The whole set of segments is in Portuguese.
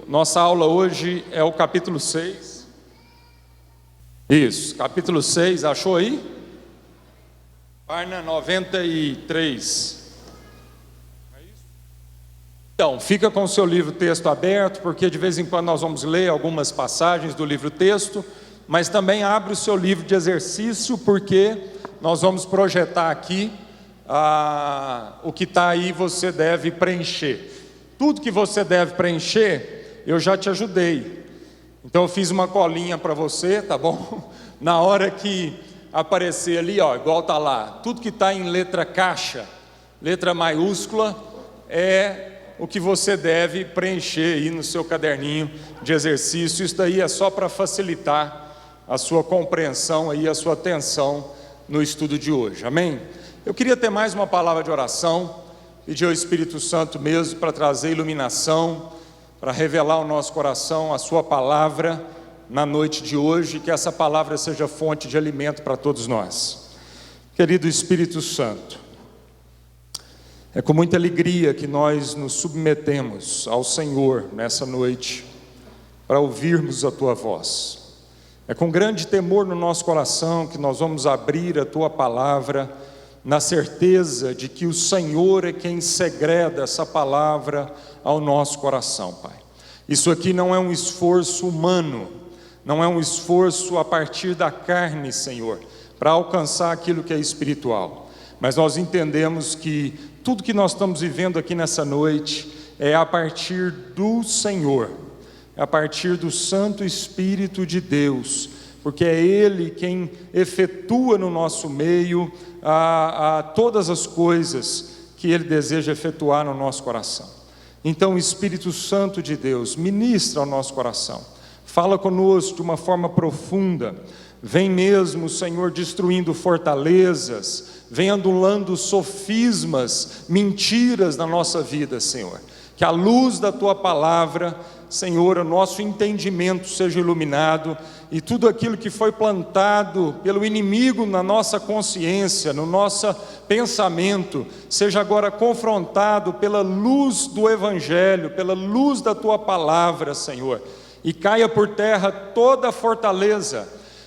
Nossa aula hoje é o capítulo 6. Isso, capítulo 6, achou aí? Página 93. Então, fica com o seu livro-texto aberto, porque de vez em quando nós vamos ler algumas passagens do livro-texto, mas também abre o seu livro de exercício, porque nós vamos projetar aqui o que está aí você deve preencher. Tudo que você deve preencher, eu já te ajudei. Então eu fiz uma colinha para você, tá bom? Na hora que aparecer ali, ó, igual tá lá, tudo que está em letra caixa, letra maiúscula, é o que você deve preencher aí no seu caderninho de exercício. Isso daí é só para facilitar a sua compreensão aí, a sua atenção no estudo de hoje, amém? Eu queria ter mais uma palavra de oração, pedir ao Espírito Santo mesmo para trazer iluminação, para revelar ao nosso coração a sua palavra na noite de hoje, que essa palavra seja fonte de alimento para todos nós. Querido Espírito Santo, é com muita alegria que nós nos submetemos ao Senhor nessa noite, para ouvirmos a Tua voz. É com grande temor no nosso coração que nós vamos abrir a Tua palavra, na certeza de que o Senhor é quem segreda essa palavra ao nosso coração, Pai. Isso aqui não é um esforço humano, não é um esforço a partir da carne, Senhor, para alcançar aquilo que é espiritual, mas nós entendemos que tudo que nós estamos vivendo aqui nessa noite é a partir do Senhor, é a partir do Santo Espírito de Deus, porque é Ele quem efetua no nosso meio todas as coisas que Ele deseja efetuar no nosso coração. Então, Espírito Santo de Deus, ministra ao nosso coração, fala conosco de uma forma profunda, vem mesmo, Senhor, destruindo fortalezas, vem anulando sofismas, mentiras na nossa vida, Senhor, que a luz da Tua palavra, Senhor, o nosso entendimento seja iluminado, e tudo aquilo que foi plantado pelo inimigo na nossa consciência, no nosso pensamento, seja agora confrontado pela luz do Evangelho, pela luz da Tua palavra, Senhor, e caia por terra toda fortaleza,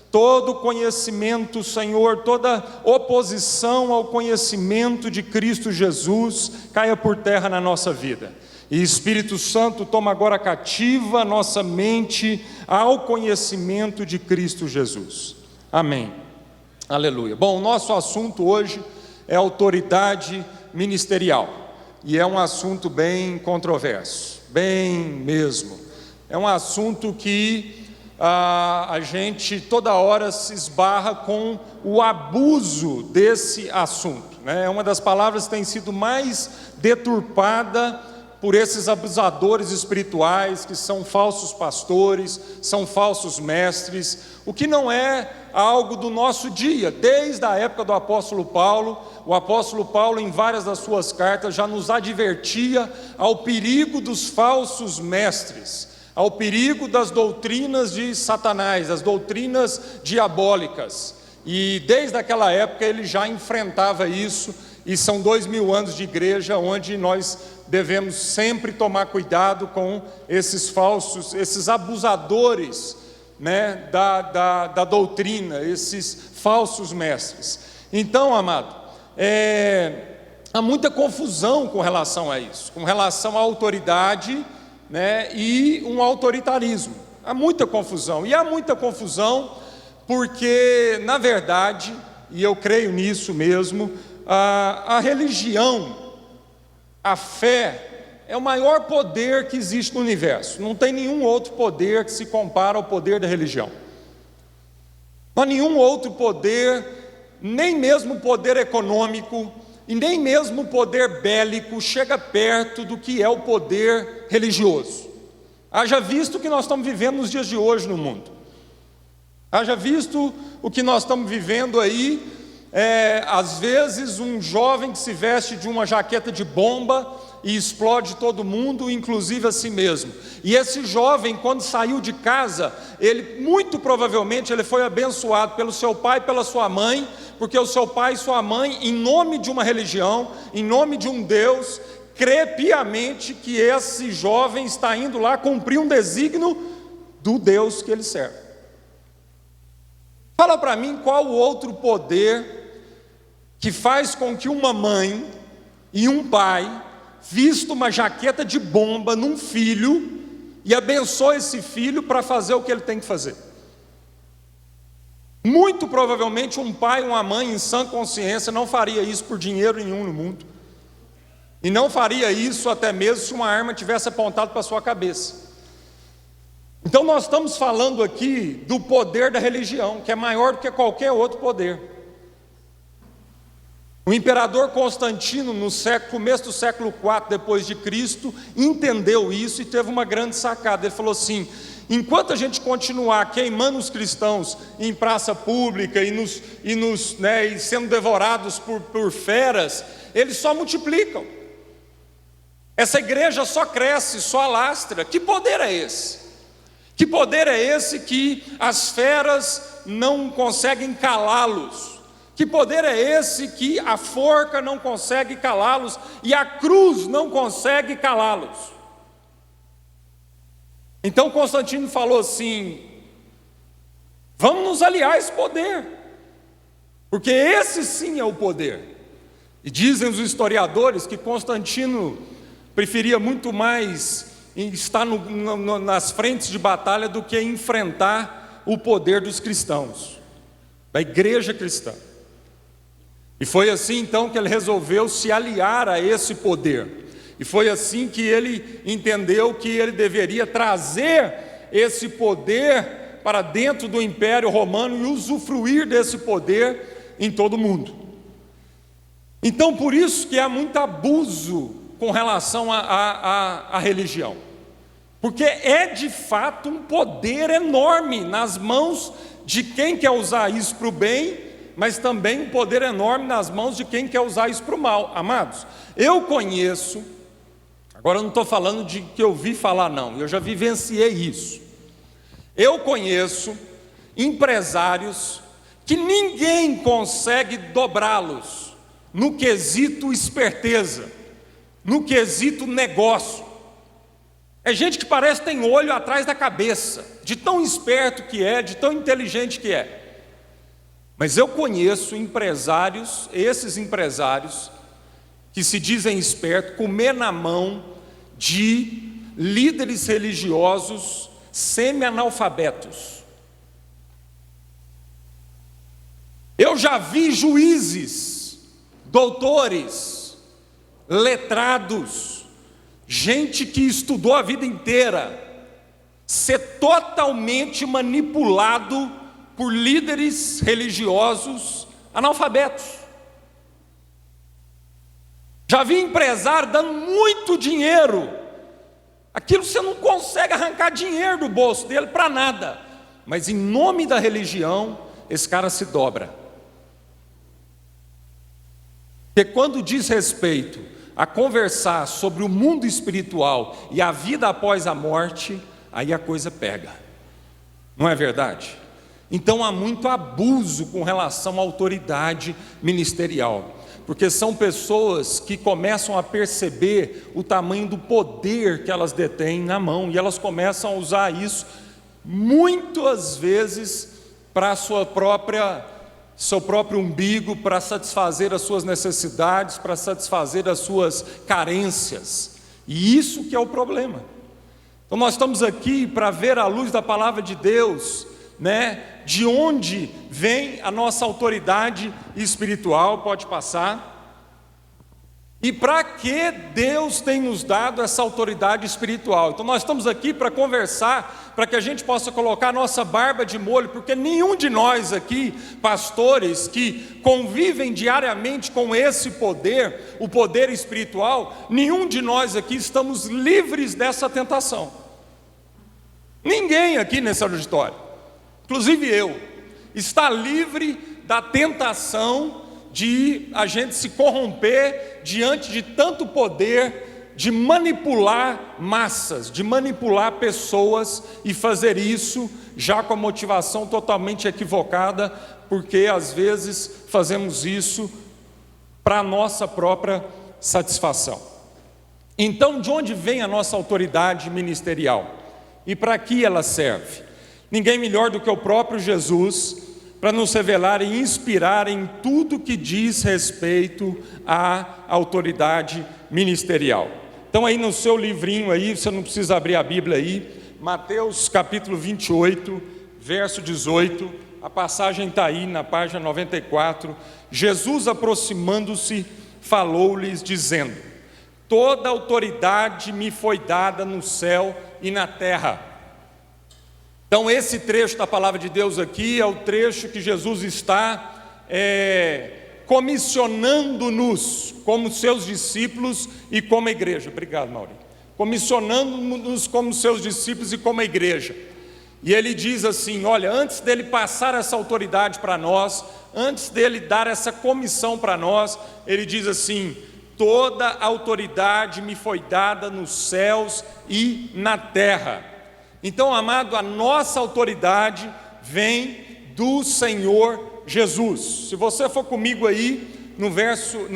todo conhecimento, Senhor, toda oposição ao conhecimento de Cristo Jesus, caia por terra na nossa vida. E Espírito Santo, toma agora cativa a nossa mente ao conhecimento de Cristo Jesus. Amém. Aleluia. Bom, o nosso assunto hoje é autoridade ministerial. E é um assunto bem controverso, bem mesmo. É um assunto que a gente toda hora se esbarra com o abuso desse assunto, né? É uma das palavras que tem sido mais deturpada por esses abusadores espirituais, que são falsos pastores, são falsos mestres, o que não é algo do nosso dia. Desde a época do apóstolo Paulo, o apóstolo Paulo em várias das suas cartas já nos advertia ao perigo dos falsos mestres, ao perigo das doutrinas de Satanás, das doutrinas diabólicas, e desde aquela época ele já enfrentava isso, e são 2000 anos de igreja onde nós devemos sempre tomar cuidado com esses falsos, esses abusadores, né, da doutrina, esses falsos mestres. Então, amado, há muita confusão com relação a isso, com relação à autoridade, né, e um autoritarismo. Há muita confusão, e há muita confusão porque, na verdade, e eu creio nisso mesmo, a religião, a fé é o maior poder que existe no universo. Não tem nenhum outro poder que se compara ao poder da religião. Não há nenhum outro poder, nem mesmo o poder econômico, e nem mesmo o poder bélico chega perto do que é o poder religioso. Haja visto o que nós estamos vivendo nos dias de hoje no mundo. Haja visto o que nós estamos vivendo aí. Às vezes um jovem que se veste de uma jaqueta de bomba e explode todo mundo, inclusive a si mesmo. E esse jovem, quando saiu de casa, ele muito provavelmente ele foi abençoado pelo seu pai e pela sua mãe, porque o seu pai e sua mãe, em nome de uma religião, em nome de um Deus, crê piamente que esse jovem está indo lá cumprir um desígnio do Deus que ele serve. Fala para mim qual o outro poder que faz com que uma mãe e um pai vista uma jaqueta de bomba num filho e abençoe esse filho para fazer o que ele tem que fazer. Muito provavelmente um pai ou uma mãe em sã consciência não faria isso por dinheiro nenhum no mundo. E não faria isso até mesmo se uma arma tivesse apontado para a sua cabeça. Então nós estamos falando aqui do poder da religião, que é maior do que qualquer outro poder. O imperador Constantino, no começo do século IV depois de Cristo, entendeu isso e teve uma grande sacada. Ele falou assim: enquanto a gente continuar queimando os cristãos em praça pública e sendo devorados por feras, eles só multiplicam. Essa igreja só cresce, só alastra. Que poder é esse? Que poder é esse que as feras não conseguem calá-los? Que poder é esse que a forca não consegue calá-los e a cruz não consegue calá-los? Então Constantino falou assim: vamos nos aliar a esse poder, porque esse sim é o poder. E dizem os historiadores que Constantino preferia muito mais estar nas frentes de batalha do que enfrentar o poder dos cristãos, da igreja cristã. E foi assim então que ele resolveu se aliar a esse poder. E foi assim que ele entendeu que ele deveria trazer esse poder para dentro do Império Romano e usufruir desse poder em todo o mundo. Então por isso que há muito abuso com relação à religião. Porque é de fato um poder enorme nas mãos de quem quer usar isso para o bem, mas também um poder enorme nas mãos de quem quer usar isso para o mal. Amados, eu conheço, agora eu não estou falando de que eu vi falar não, eu já vivenciei isso. Eu conheço empresários que ninguém consegue dobrá-los no quesito esperteza, no quesito negócio. É gente que parece que tem olho atrás da cabeça, de tão esperto que é, de tão inteligente que é. Mas eu conheço empresários, esses empresários, que se dizem espertos, comer na mão de líderes religiosos semi-analfabetos. Eu já vi juízes, doutores, letrados, gente que estudou a vida inteira, ser totalmente manipulado por líderes religiosos analfabetos. Já vi empresário dando muito dinheiro, aquilo você não consegue arrancar dinheiro do bolso dele para nada, mas em nome da religião, esse cara se dobra. Porque quando diz respeito a conversar sobre o mundo espiritual e a vida após a morte, aí a coisa pega, não é verdade? Então há muito abuso com relação à autoridade ministerial, porque são pessoas que começam a perceber o tamanho do poder que elas detêm na mão, e elas começam a usar isso muitas vezes para seu próprio umbigo, para satisfazer as suas necessidades, para satisfazer as suas carências, e isso que é o problema. Então nós estamos aqui para ver à luz da palavra de Deus, de onde vem a nossa autoridade espiritual, pode passar, e para que Deus tem nos dado essa autoridade espiritual. Então nós estamos aqui para conversar, para que a gente possa colocar a nossa barba de molho, porque nenhum de nós aqui, pastores que convivem diariamente com esse poder, o poder espiritual, nenhum de nós aqui estamos livres dessa tentação. Ninguém aqui nesse auditório, inclusive eu, está livre da tentação de a gente se corromper diante de tanto poder, de manipular massas, de manipular pessoas e fazer isso já com a motivação totalmente equivocada, porque às vezes fazemos isso para a nossa própria satisfação. Então, de onde vem a nossa autoridade ministerial? E para que ela serve? Ninguém melhor do que o próprio Jesus para nos revelar e inspirar em tudo que diz respeito à autoridade ministerial. Então aí no seu livrinho aí, você não precisa abrir a Bíblia aí, Mateus capítulo 28, verso 18, a passagem está aí na página 94, Jesus aproximando-se, falou-lhes dizendo: toda autoridade me foi dada no céu e na terra. Então esse trecho da palavra de Deus aqui é o trecho que Jesus está comissionando-nos como seus discípulos e como igreja. Obrigado, Maurício. Comissionando-nos como seus discípulos e como igreja. E ele diz assim, olha, antes dele passar essa autoridade para nós, antes dele dar essa comissão para nós, ele diz assim: toda autoridade me foi dada nos céus e na terra. Então, amado, a nossa autoridade vem do Senhor Jesus. Se você for comigo aí, no verso,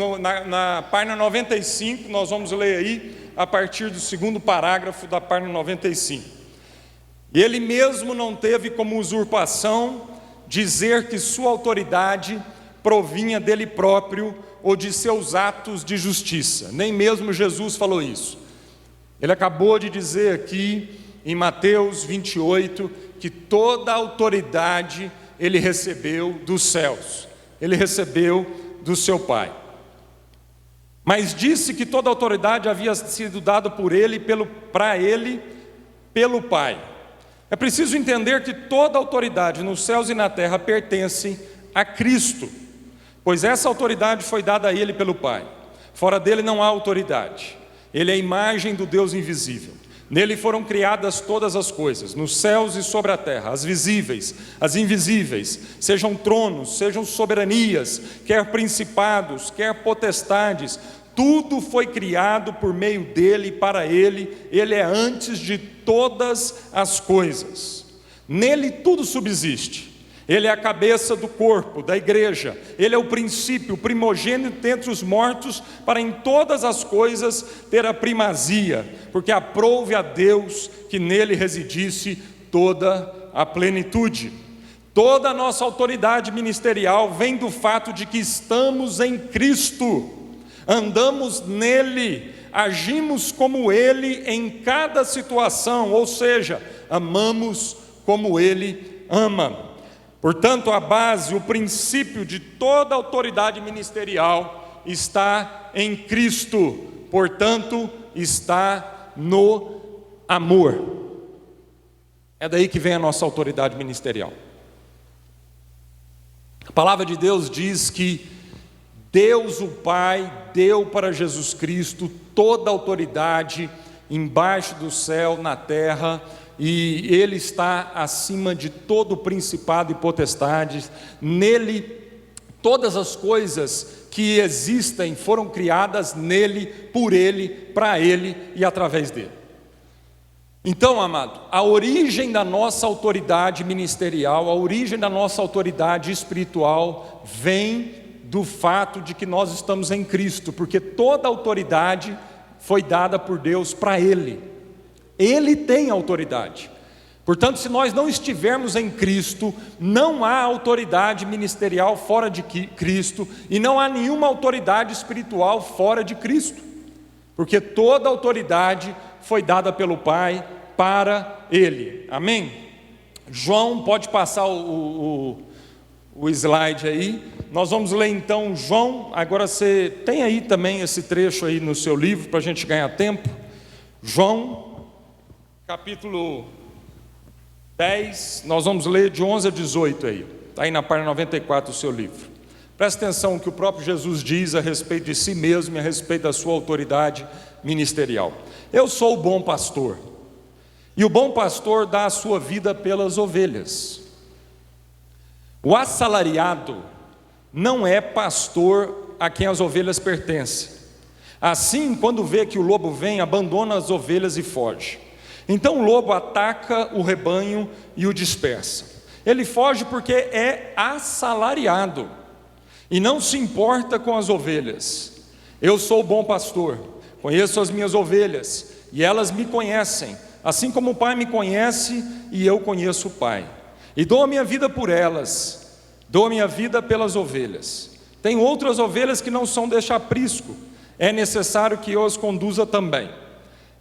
na página 95, nós vamos ler aí, a partir do segundo parágrafo da página 95. Ele mesmo não teve como usurpação dizer que sua autoridade provinha dele próprio ou de seus atos de justiça. Nem mesmo Jesus falou isso. Ele acabou de dizer aqui em Mateus 28 que toda a autoridade ele recebeu dos céus, ele recebeu do seu Pai. Mas disse que toda a autoridade havia sido dada por ele, para ele, pelo Pai. É preciso entender que toda a autoridade nos céus e na terra pertence a Cristo, pois essa autoridade foi dada a ele pelo Pai. Fora dele não há autoridade. Ele é a imagem do Deus invisível. Nele foram criadas todas as coisas, nos céus e sobre a terra, as visíveis, as invisíveis, sejam tronos, sejam soberanias, quer principados, quer potestades, tudo foi criado por meio dele e para ele. Ele é antes de todas as coisas. Nele tudo subsiste. Ele é a cabeça do corpo, da igreja. Ele é o princípio, o primogênito dentre os mortos, para em todas as coisas ter a primazia, porque aprouve a Deus que nele residisse toda a plenitude. Toda a nossa autoridade ministerial vem do fato de que estamos em Cristo, andamos nele, agimos como ele em cada situação, ou seja, amamos como ele ama. Portanto, a base, o princípio de toda autoridade ministerial está em Cristo, portanto, está no amor. É daí que vem a nossa autoridade ministerial. A palavra de Deus diz que Deus o Pai deu para Jesus Cristo toda a autoridade embaixo do céu, na terra, e Ele está acima de todo principado e potestade. Nele, todas as coisas que existem foram criadas nele, por Ele, para Ele e através dele. Então, amado, a origem da nossa autoridade ministerial, a origem da nossa autoridade espiritual vem do fato de que nós estamos em Cristo, porque toda a autoridade foi dada por Deus para Ele. Ele tem autoridade. Portanto, se nós não estivermos em Cristo, não há autoridade ministerial fora de Cristo, e não há nenhuma autoridade espiritual fora de Cristo, porque toda autoridade foi dada pelo Pai para Ele. Amém? João, pode passar o slide aí. Nós vamos ler então João. Agora você tem aí também esse trecho aí no seu livro para a gente ganhar tempo. João capítulo 10, nós vamos ler de 11 a 18 aí. Está aí na página 94 do seu livro. Presta atenção no que o próprio Jesus diz a respeito de si mesmo e a respeito da sua autoridade ministerial. Eu sou o bom pastor, e o bom pastor dá a sua vida pelas ovelhas. O assalariado não é pastor a quem as ovelhas pertencem. Assim, quando vê que o lobo vem, abandona as ovelhas e foge. Então o lobo ataca o rebanho e o dispersa. Ele foge porque é assalariado e não se importa com as ovelhas. Eu sou o bom pastor, Conheço as minhas ovelhas, e elas me conhecem, assim como o Pai me conhece, e eu conheço o Pai. E dou a minha vida por elas, dou a minha vida pelas ovelhas. Tenho outras ovelhas que não são deste aprisco, é necessário que eu as conduza também.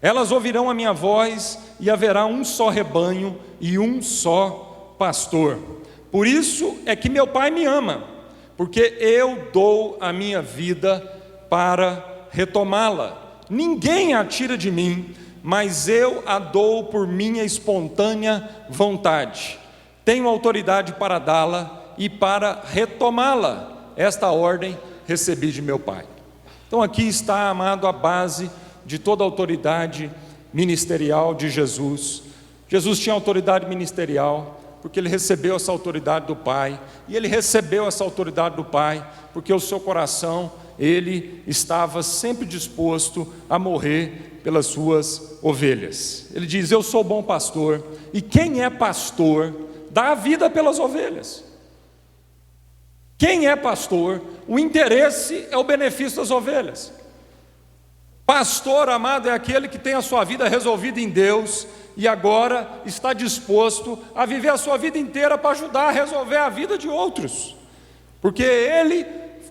Elas ouvirão a minha voz, e haverá um só rebanho e um só pastor. Por isso é que meu Pai me ama, porque eu dou a minha vida para retomá-la. Ninguém a tira de mim, mas eu a dou por minha espontânea vontade. Tenho autoridade para dá-la e para retomá-la. Esta ordem recebi de meu Pai. Então aqui está, amado, a base de toda a autoridade ministerial de Jesus. Jesus tinha autoridade ministerial porque ele recebeu essa autoridade do Pai, e ele recebeu essa autoridade do Pai porque o seu coração, ele estava sempre disposto a morrer pelas suas ovelhas. Ele diz: eu sou bom pastor, e quem é pastor dá a vida pelas ovelhas. Quem é pastor, o interesse é o benefício das ovelhas. Pastor, amado, é aquele que tem a sua vida resolvida em Deus e agora está disposto a viver a sua vida inteira para ajudar a resolver a vida de outros, porque ele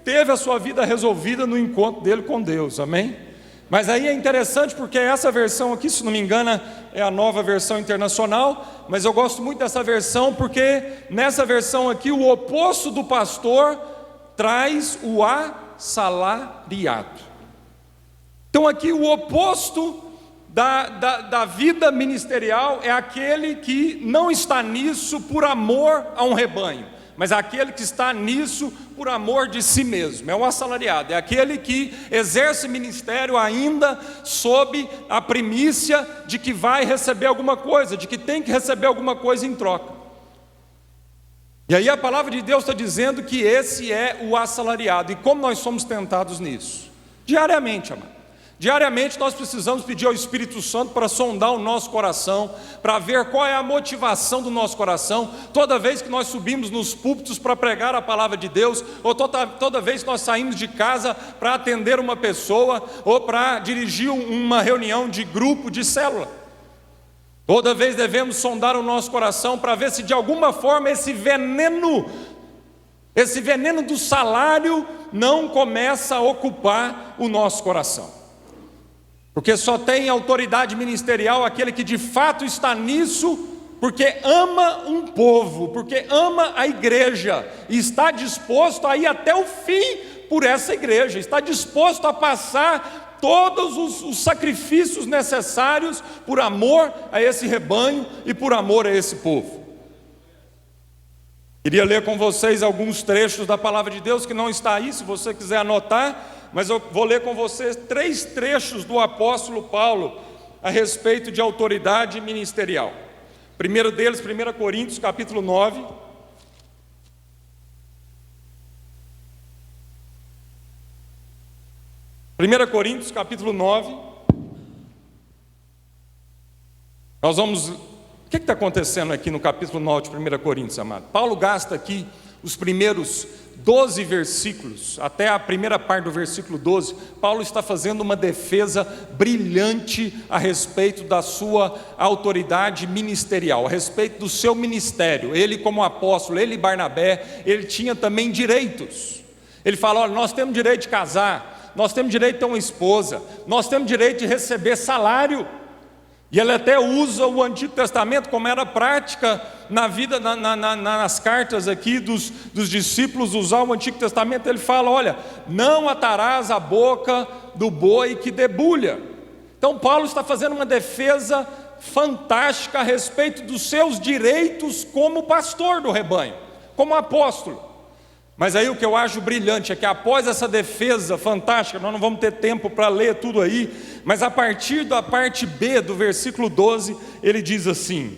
teve a sua vida resolvida no encontro dele com Deus, amém? Mas aí é interessante porque essa versão aqui, se não me engano, é a Nova Versão Internacional, mas eu gosto muito dessa versão porque nessa versão aqui o oposto do pastor traz o assalariado. Então aqui o oposto da vida ministerial é aquele que não está nisso por amor a um rebanho, mas aquele que está nisso por amor de si mesmo. É o assalariado, é aquele que exerce ministério ainda sob a primícia de que vai receber alguma coisa, de que tem que receber alguma coisa em troca. E aí a palavra de Deus está dizendo que esse é o assalariado. E como nós somos tentados nisso? Diariamente, amado. Diariamente nós precisamos pedir ao Espírito Santo para sondar o nosso coração, para ver qual é a motivação do nosso coração, toda vez que nós subimos nos púlpitos para pregar a palavra de Deus, ou toda vez que nós saímos de casa para atender uma pessoa, ou para dirigir uma reunião de grupo, de célula. Toda vez devemos sondar o nosso coração para ver se de alguma forma esse veneno do salário não começa a ocupar o nosso coração. Porque só tem autoridade ministerial aquele que de fato está nisso, porque ama um povo, porque ama a igreja, e está disposto a ir até o fim por essa igreja, está disposto a passar todos os sacrifícios necessários por amor a esse rebanho e por amor a esse povo. Queria ler com vocês alguns trechos da palavra de Deus que não está aí, se você quiser anotar, mas eu vou ler com vocês 3 trechos do apóstolo Paulo a respeito de autoridade ministerial. Primeiro deles, 1 Coríntios capítulo 9. Coríntios capítulo 9. Nós vamos... O que está acontecendo aqui no capítulo 9 de 1 Coríntios, amado? Paulo gasta aqui os primeiros 12 versículos, até a primeira parte do versículo 12, Paulo está fazendo uma defesa brilhante a respeito da sua autoridade ministerial, a respeito do seu ministério. Ele como apóstolo, ele e Barnabé, ele tinha também direitos. Ele fala: olha, nós temos direito de casar, nós temos direito de ter uma esposa, nós temos direito de receber salário. E ele até usa o Antigo Testamento como era prática na vida, nas cartas aqui dos discípulos, usar o Antigo Testamento. Ele fala: olha, não atarás a boca do boi que debulha. Então Paulo está fazendo uma defesa fantástica a respeito dos seus direitos como pastor do rebanho, como apóstolo. Mas aí o que eu acho brilhante é que após essa defesa fantástica, nós não vamos ter tempo para ler tudo aí, mas a partir da parte B do versículo 12, ele diz assim,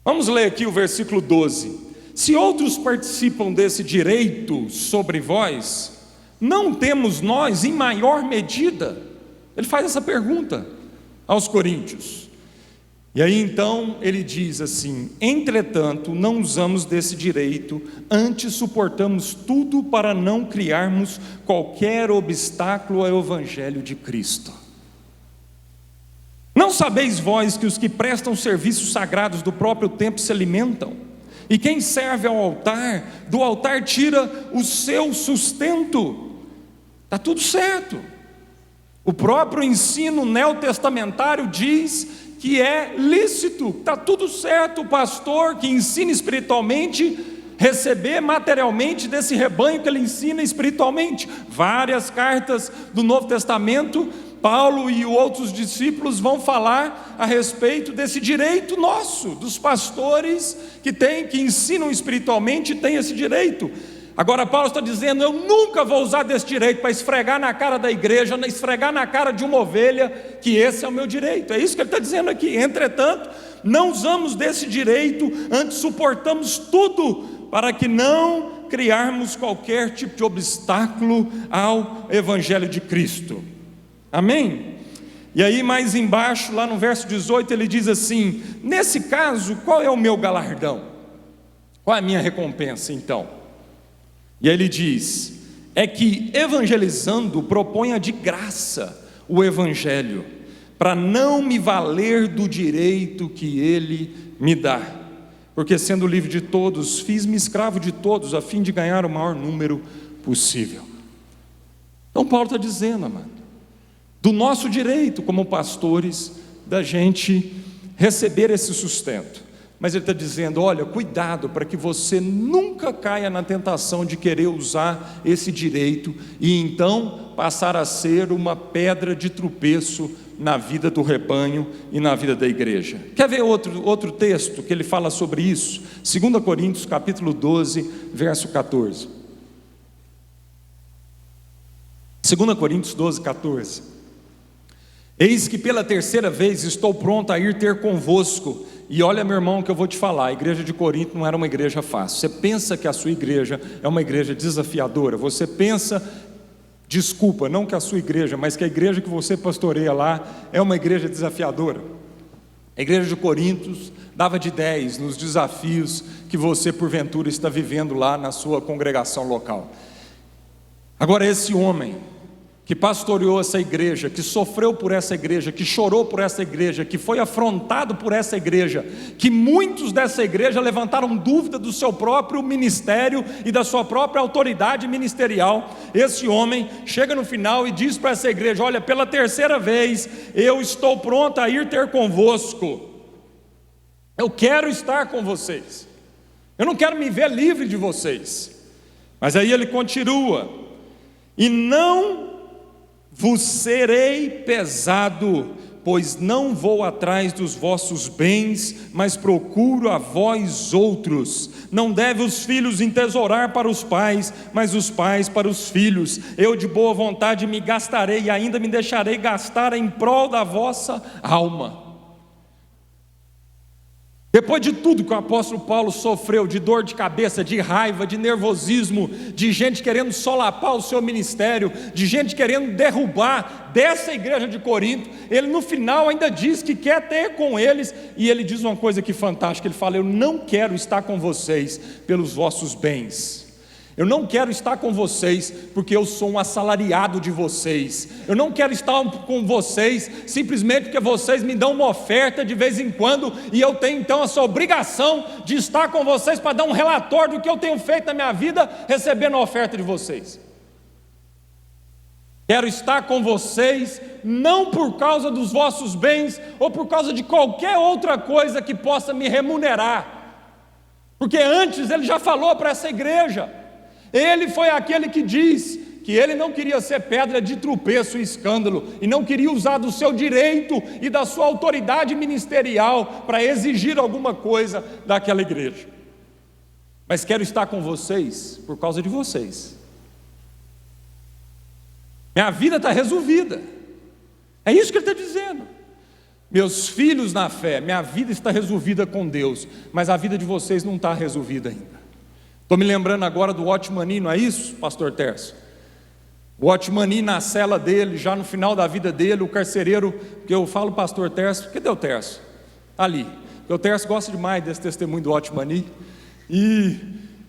vamos ler aqui o versículo 12: se outros participam desse direito sobre vós, não temos nós em maior medida? Ele faz essa pergunta aos coríntios. E aí então ele diz assim: entretanto, não usamos desse direito, antes suportamos tudo para não criarmos qualquer obstáculo ao evangelho de Cristo. Não sabeis vós que os que prestam serviços sagrados do próprio templo se alimentam? E quem serve ao altar, do altar tira o seu sustento. Está tudo certo. O próprio ensino neotestamentário diz que é lícito, está tudo certo. O pastor que ensina espiritualmente receber materialmente desse rebanho que ele ensina espiritualmente. Várias cartas do Novo Testamento, Paulo e outros discípulos vão falar a respeito desse direito nosso, dos pastores que ensinam espiritualmente, têm esse direito. Agora Paulo está dizendo: eu nunca vou usar desse direito para esfregar na cara da igreja, esfregar na cara de uma ovelha, que esse é o meu direito. É isso que ele está dizendo aqui. Entretanto, não usamos desse direito, antes suportamos tudo, para que não criarmos qualquer tipo de obstáculo ao evangelho de Cristo. Amém? E aí mais embaixo, lá no verso 18, ele diz assim: nesse caso, qual é o meu galardão? Qual é a minha recompensa então? E aí ele diz: é que evangelizando proponha de graça o evangelho, para não me valer do direito que ele me dá, porque sendo livre de todos, fiz-me escravo de todos, a fim de ganhar o maior número possível. Então Paulo está dizendo, amado, do nosso direito como pastores, da gente receber esse sustento. Mas ele está dizendo: olha, cuidado para que você nunca caia na tentação de querer usar esse direito e então passar a ser uma pedra de tropeço na vida do rebanho e na vida da igreja. Quer ver outro texto que ele fala sobre isso? 2 Coríntios capítulo 12, verso 14. 2 Coríntios 12, 14. Eis que pela terceira vez estou pronto a ir ter convosco. E olha, meu irmão, que eu vou te falar, a igreja de Corinto não era uma igreja fácil. Você pensa que a sua igreja é uma igreja desafiadora? Você pensa, desculpa, não que a sua igreja, mas que a igreja que você pastoreia lá é uma igreja desafiadora? A igreja de Corinto dava de 10 nos desafios que você porventura está vivendo lá na sua congregação local. Agora esse homem que pastoreou essa igreja, que sofreu por essa igreja, que chorou por essa igreja, que foi afrontado por essa igreja, que muitos dessa igreja levantaram dúvida do seu próprio ministério e da sua própria autoridade ministerial. Esse homem chega no final e diz para essa igreja: olha, pela terceira vez eu estou pronto a ir ter convosco, eu quero estar com vocês, eu não quero me ver livre de vocês. Mas aí ele continua: e não vos serei pesado, pois não vou atrás dos vossos bens, mas procuro a vós outros. Não deve os filhos entesourar para os pais, mas os pais para os filhos. Eu de boa vontade me gastarei e ainda me deixarei gastar em prol da vossa alma. Depois de tudo que o apóstolo Paulo sofreu, de dor de cabeça, de raiva, de nervosismo, de gente querendo solapar o seu ministério, de gente querendo derrubar dessa igreja de Corinto, ele no final ainda diz que quer ter com eles, e ele diz uma coisa que fantástica, ele fala: eu não quero estar com vocês pelos vossos bens, eu não quero estar com vocês porque eu sou um assalariado de vocês, eu não quero estar com vocês simplesmente porque vocês me dão uma oferta de vez em quando, e eu tenho então essa obrigação de estar com vocês para dar um relatório do que eu tenho feito na minha vida, recebendo a oferta de vocês. Quero estar com vocês não por causa dos vossos bens ou por causa de qualquer outra coisa que possa me remunerar, porque antes ele já falou para essa igreja. Ele foi aquele que diz que ele não queria ser pedra de tropeço e escândalo, e não queria usar do seu direito e da sua autoridade ministerial para exigir alguma coisa daquela igreja. Mas quero estar com vocês por causa de vocês. Minha vida está resolvida. É isso que ele está dizendo. Meus filhos na fé, minha vida está resolvida com Deus, mas a vida de vocês não está resolvida ainda. Estou me lembrando agora do Otmani, não é isso, pastor Tércio? O Otmani na cela dele, já no final da vida dele, o carcereiro, que eu falo pastor Tércio, cadê o Tércio? ali. O Tércio gosta demais desse testemunho do Otmani. E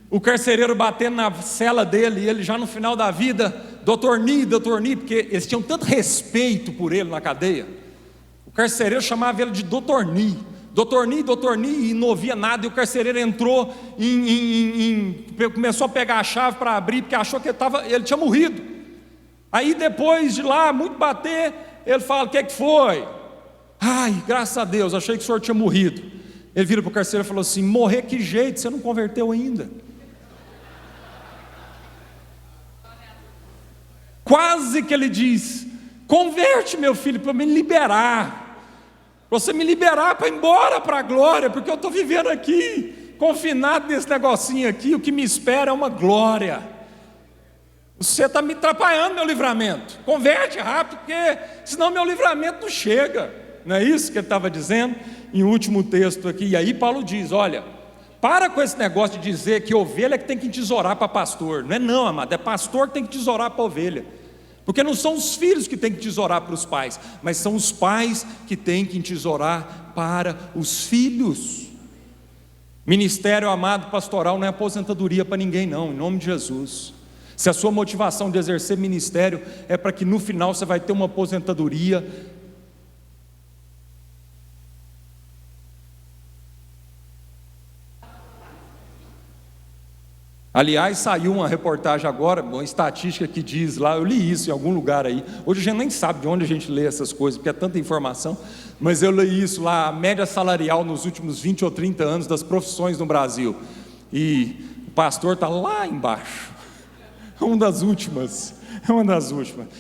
o carcereiro batendo na cela dele, e ele já no final da vida, doutor Ni, porque eles tinham tanto respeito por ele na cadeia. O carcereiro chamava ele de doutor Ni, e não ouvia nada. E o carcereiro entrou, começou a pegar a chave para abrir, porque achou que ele tinha morrido. Aí depois de lá, muito bater, ele fala: o que foi? Ai, graças a Deus, achei que o senhor tinha morrido. Ele vira para o carcereiro e falou assim: morrer que jeito, você não converteu ainda. Quase que ele diz: converte, meu filho, para me liberar, você me liberar para ir embora para a glória, porque eu estou vivendo aqui, confinado nesse negocinho aqui, o que me espera é uma glória. Você está me atrapalhando meu livramento, converte rápido, porque senão meu livramento não chega. Não é isso que ele estava dizendo? Em último texto aqui, e aí Paulo diz: olha, para com esse negócio de dizer que ovelha é que tem que tesourar para pastor. Não é não, amado, é pastor que tem que tesourar para ovelha. Porque não são os filhos que têm que tesourar para os pais, mas são os pais que têm que tesourar para os filhos. Ministério, amado, pastoral não é aposentadoria para ninguém não, em nome de Jesus. Se a sua motivação de exercer ministério é para que no final você vai ter uma aposentadoria, aliás, saiu uma reportagem agora, uma estatística que diz lá, eu li isso em algum lugar aí, hoje a gente nem sabe de onde a gente lê essas coisas, porque é tanta informação, mas eu li isso lá, a média salarial nos últimos 20 ou 30 anos das profissões no Brasil, e o pastor está lá embaixo, é uma das últimas.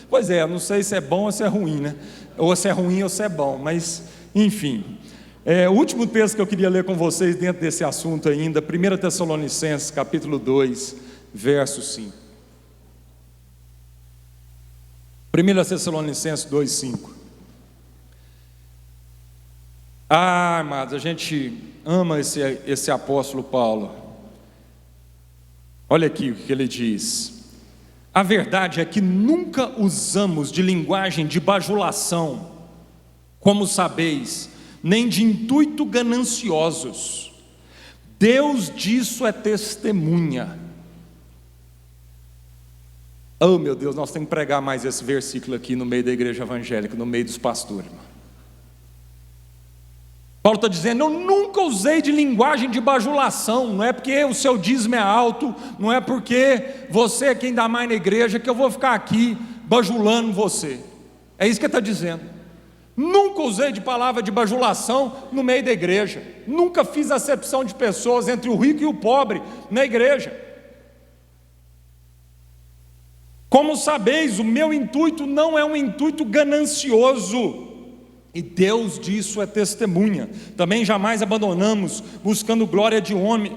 Pois é, eu não sei se é bom ou se é ruim, né? Ou se é ruim ou se é bom, mas enfim. O último texto que eu queria ler com vocês dentro desse assunto ainda, 1 Tessalonicenses capítulo 2, verso 5. 1 Tessalonicenses 2, 5. Amados, a gente ama esse apóstolo Paulo. Olha aqui o que ele diz: a verdade é que nunca usamos de linguagem de bajulação, como sabeis, nem de intuito gananciosos. Deus disso é testemunha. Oh meu Deus, nós temos que pregar mais esse versículo aqui no meio da igreja evangélica, no meio dos pastores. Paulo está dizendo: eu nunca usei de linguagem de bajulação. Não é porque o seu dízimo é alto, não é porque você é quem dá mais na igreja, que eu vou ficar aqui bajulando você. É isso que ele está dizendo. Nunca usei de palavra de bajulação no meio da igreja. Nunca fiz acepção de pessoas entre o rico e o pobre na igreja. Como sabeis, o meu intuito não é um intuito ganancioso, e Deus disso é testemunha. Também jamais abandonamos buscando glória de homem.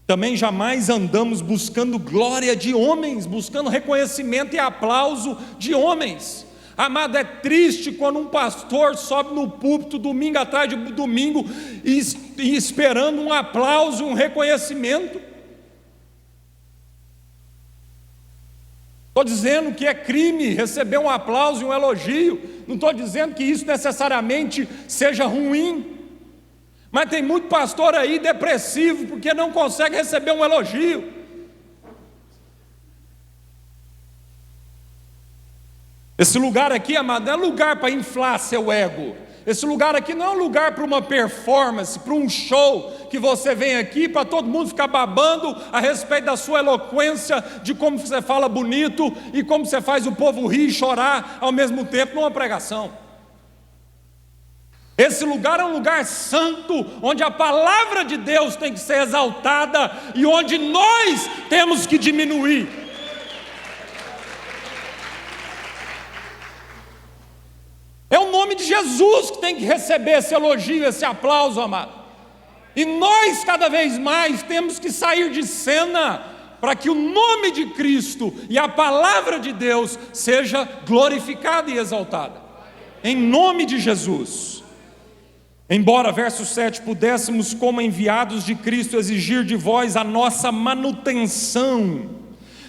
Também jamais andamos buscando glória de homens, buscando reconhecimento e aplauso de homens. Amado, é triste quando um pastor sobe no púlpito domingo atrás de domingo e esperando um aplauso, um reconhecimento. Estou dizendo que é crime receber um aplauso e um elogio, não estou dizendo que isso necessariamente seja ruim, mas tem muito pastor aí depressivo porque não consegue receber um elogio. Esse lugar aqui, amado, não é lugar para inflar seu ego. Esse lugar aqui não é um lugar para uma performance, para um show, que você vem aqui para todo mundo ficar babando a respeito da sua eloquência, de como você fala bonito e como você faz o povo rir e chorar ao mesmo tempo numa pregação. Esse lugar é um lugar santo, onde a palavra de Deus tem que ser exaltada e onde nós temos que diminuir. É o nome de Jesus que tem que receber esse elogio, esse aplauso, amado. E nós cada vez mais temos que sair de cena para que o nome de Cristo e a palavra de Deus seja glorificada e exaltada. Em nome de Jesus. Embora, verso 7, pudéssemos como enviados de Cristo exigir de vós a nossa manutenção,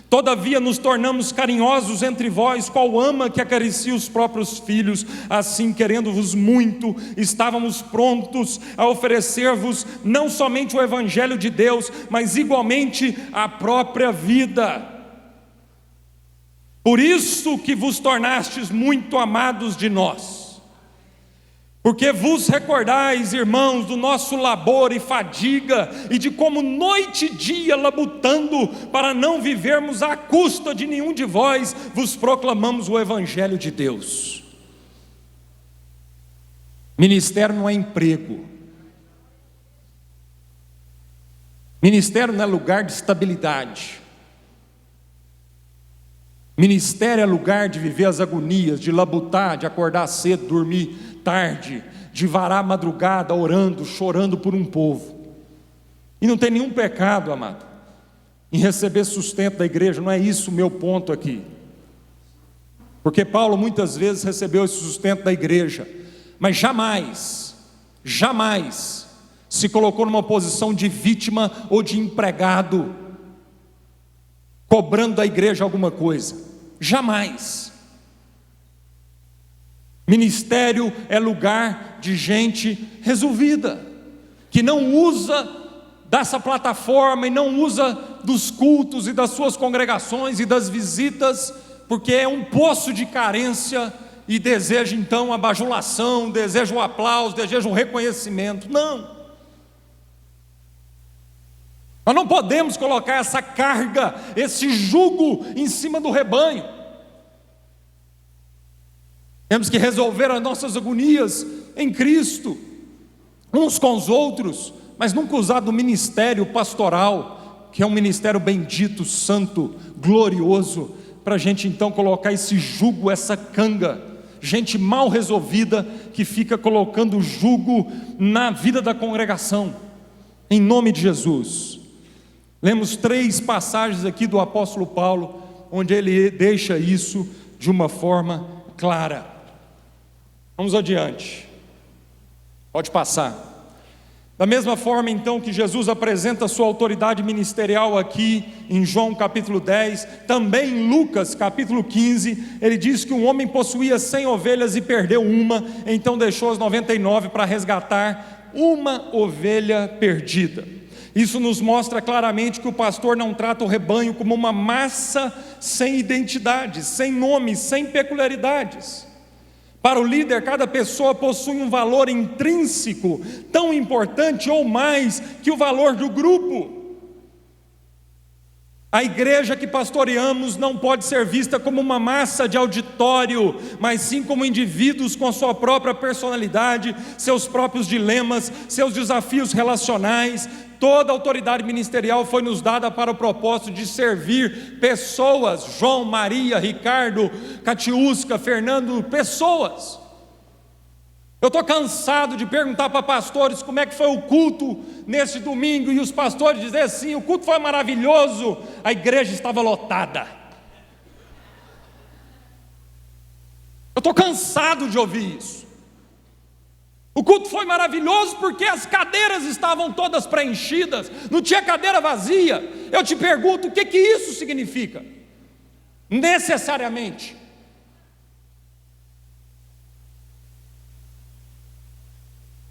Todavia nos tornamos carinhosos entre vós, qual ama que acaricia os próprios filhos. Assim, querendo-vos muito, estávamos prontos a oferecer-vos não somente o Evangelho de Deus, mas igualmente a própria vida. Por isso que vos tornastes muito amados de nós. Porque vos recordais, irmãos, do nosso labor e fadiga, e de como noite e dia labutando, para não vivermos à custa de nenhum de vós, vos proclamamos o Evangelho de Deus. Ministério não é emprego. Ministério não é lugar de estabilidade. Ministério é lugar de viver as agonias, de labutar, de acordar cedo, dormir tarde, de varar a madrugada orando, chorando por um povo. E não tem nenhum pecado, amado, em receber sustento da igreja. Não é isso o meu ponto aqui, porque Paulo muitas vezes recebeu esse sustento da igreja, mas jamais se colocou numa posição de vítima ou de empregado, cobrando da igreja alguma coisa. Jamais. Ministério é lugar de gente resolvida, que não usa dessa plataforma e não usa dos cultos e das suas congregações e das visitas, porque é um poço de carência e deseja então a bajulação, deseja o aplauso, deseja o reconhecimento. Não. Nós não podemos colocar essa carga, esse jugo em cima do rebanho. Temos que resolver as nossas agonias em Cristo, uns com os outros, mas nunca usar do ministério pastoral, que é um ministério bendito, santo, glorioso, para a gente então colocar esse jugo, essa canga, gente mal resolvida, que fica colocando jugo na vida da congregação, em nome de Jesus. Lemos 3 passagens aqui do apóstolo Paulo, onde ele deixa isso de uma forma clara. Vamos adiante, pode passar. Da mesma forma então que Jesus apresenta a sua autoridade ministerial aqui em João capítulo 10, também em Lucas capítulo 15, ele diz que um homem possuía 100 ovelhas e perdeu uma, então deixou as 99 para resgatar uma ovelha perdida. Isso nos mostra claramente que o pastor não trata o rebanho como uma massa sem identidade, sem nome, sem peculiaridades. Para o líder, cada pessoa possui um valor intrínseco, tão importante ou mais que o valor do grupo. A igreja que pastoreamos não pode ser vista como uma massa de auditório, mas sim como indivíduos com sua própria personalidade, seus próprios dilemas, seus desafios relacionais. Toda a autoridade ministerial foi nos dada para o propósito de servir pessoas, João, Maria, Ricardo, Catiusca, Fernando, pessoas. Eu estou cansado de perguntar para pastores como é que foi o culto nesse domingo, e os pastores dizem assim: o culto foi maravilhoso, a igreja estava lotada. Eu estou cansado de ouvir isso. O culto foi maravilhoso porque as cadeiras estavam todas preenchidas, não tinha cadeira vazia. Eu te pergunto, o que isso significa? Necessariamente.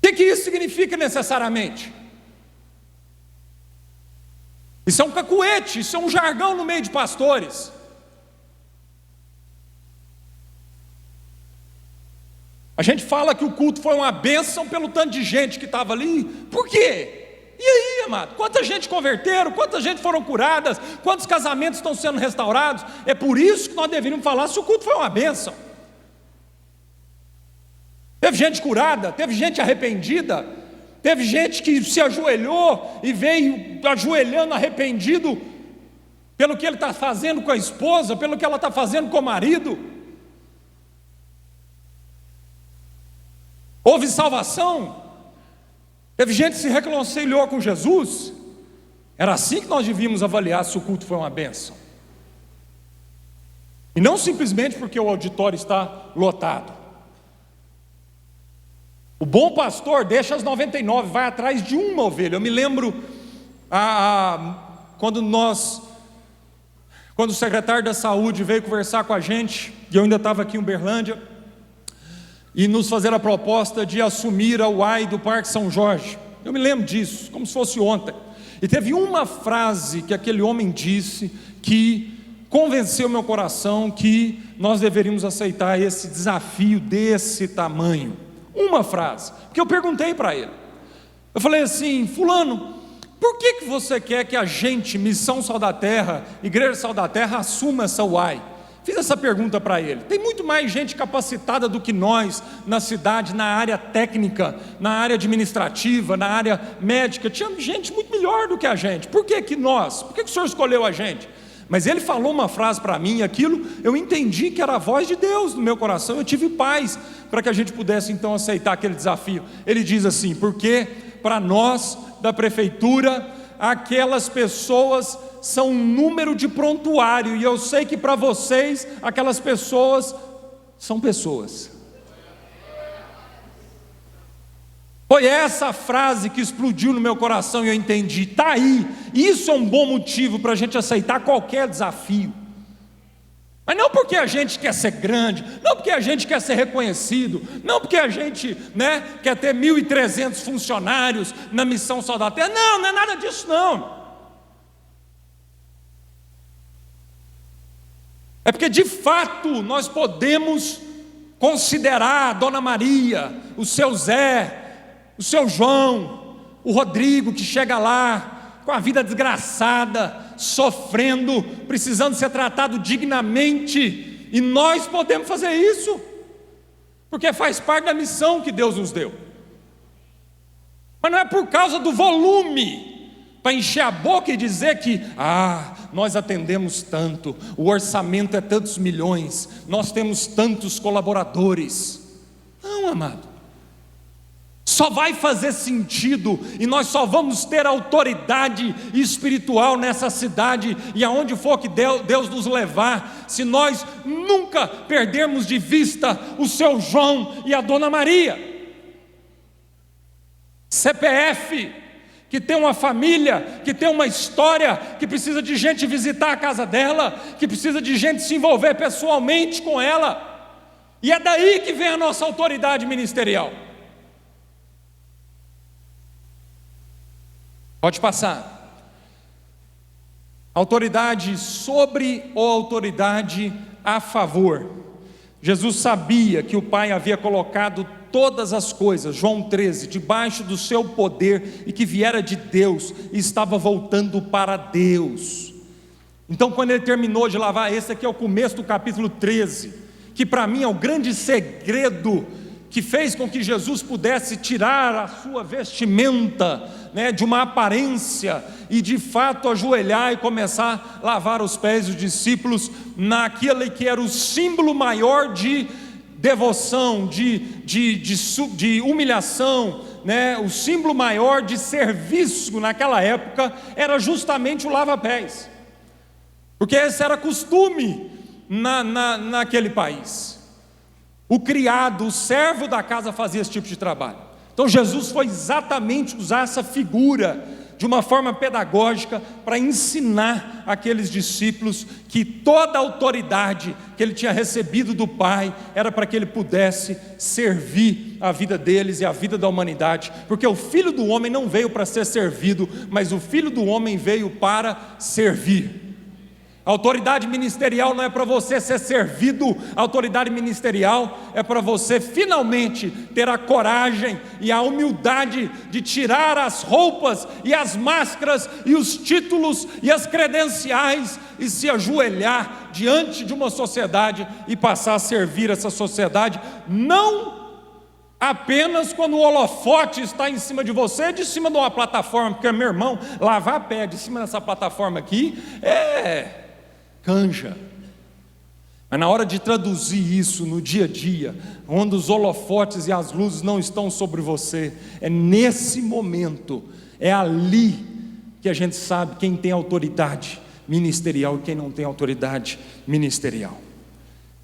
O que isso significa necessariamente? Isso é um cacuete, isso é um jargão no meio de pastores. A gente fala que o culto foi uma bênção pelo tanto de gente que estava ali. Por quê? E aí, amado? Quanta gente converteram? Quanta gente foram curadas? Quantos casamentos estão sendo restaurados? É por isso que nós deveríamos falar se o culto foi uma bênção. Teve gente curada, teve gente arrependida, teve gente que se ajoelhou e veio ajoelhando arrependido pelo que ele está fazendo com a esposa, pelo que ela está fazendo com o marido. Houve salvação, teve gente que se reconciliou com Jesus. Era assim que nós devíamos avaliar se o culto foi uma bênção, e não simplesmente porque o auditório está lotado. O bom pastor deixa as 99, vai atrás de uma ovelha. Eu me lembro quando quando o secretário da saúde veio conversar com a gente, e eu ainda estava aqui em Uberlândia, e nos fazer a proposta de assumir a UAI do Parque São Jorge. Eu me lembro disso, como se fosse ontem. E teve uma frase que aquele homem disse que convenceu meu coração que nós deveríamos aceitar esse desafio desse tamanho. Uma frase, porque eu perguntei para ele. Eu falei assim: fulano, por que você quer que a gente, Missão Sal da Terra, Igreja Sal da Terra, assuma essa UAI? Fiz essa pergunta para ele. Tem muito mais gente capacitada do que nós na cidade, na área técnica, na área administrativa, na área médica. Tinha gente muito melhor do que a gente. Por que nós? Por que o senhor escolheu a gente? Mas ele falou uma frase para mim, e aquilo eu entendi que era a voz de Deus no meu coração. Eu tive paz para que a gente pudesse então aceitar aquele desafio. Ele diz assim: porque para nós da prefeitura, aquelas pessoas são um número de prontuário, e eu sei que para vocês aquelas pessoas são pessoas. Foi essa frase que explodiu no meu coração e eu entendi. Está aí, isso é um bom motivo para a gente aceitar qualquer desafio. Mas não porque a gente quer ser grande, não porque a gente quer ser reconhecido, não porque a gente quer ter 1.300 funcionários na Missão Sal da Terra. Não é nada disso não. É porque de fato nós podemos considerar a Dona Maria, o seu Zé, o seu João, o Rodrigo que chega lá com a vida desgraçada, sofrendo, precisando ser tratado dignamente, e nós podemos fazer isso, porque faz parte da missão que Deus nos deu. Mas não é por causa do volume, para encher a boca e dizer que nós atendemos tanto, o orçamento é tantos milhões, nós temos tantos colaboradores. Não, amado. Só vai fazer sentido, e nós só vamos ter autoridade espiritual nessa cidade e aonde for que Deus nos levar, se nós nunca perdermos de vista o seu João e a Dona Maria. CPF, que tem uma família, que tem uma história, que precisa de gente visitar a casa dela, que precisa de gente se envolver pessoalmente com ela, e é daí que vem a nossa autoridade ministerial. Pode passar. Autoridade sobre ou autoridade a favor. Jesus sabia que o Pai havia colocado todas as coisas, João 13, debaixo do seu poder, e que viera de Deus e estava voltando para Deus. Então, quando ele terminou de lavar, esse aqui é o começo do capítulo 13, que para mim é o grande segredo que fez com que Jesus pudesse tirar a sua vestimenta, de uma aparência, e de fato ajoelhar e começar a lavar os pés dos discípulos, naquele que era o símbolo maior de devoção, de humilhação, o símbolo maior de serviço naquela época, era justamente o lava-pés, porque esse era costume naquele país. O criado, o servo da casa fazia esse tipo de trabalho. Então Jesus foi exatamente usar essa figura de uma forma pedagógica para ensinar aqueles discípulos que toda a autoridade que ele tinha recebido do Pai era para que ele pudesse servir a vida deles e a vida da humanidade, porque o Filho do Homem não veio para ser servido, mas o Filho do Homem veio para servir. A autoridade ministerial não é para você ser servido, a autoridade ministerial é para você finalmente ter a coragem e a humildade de tirar as roupas e as máscaras e os títulos e as credenciais e se ajoelhar diante de uma sociedade e passar a servir essa sociedade, não apenas quando o holofote está em cima de você, de cima de uma plataforma, porque, meu irmão, lavar pé de cima dessa plataforma aqui canja. Mas na hora de traduzir isso no dia a dia, onde os holofotes e as luzes não estão sobre você, é nesse momento, é ali que a gente sabe quem tem autoridade ministerial e quem não tem autoridade ministerial.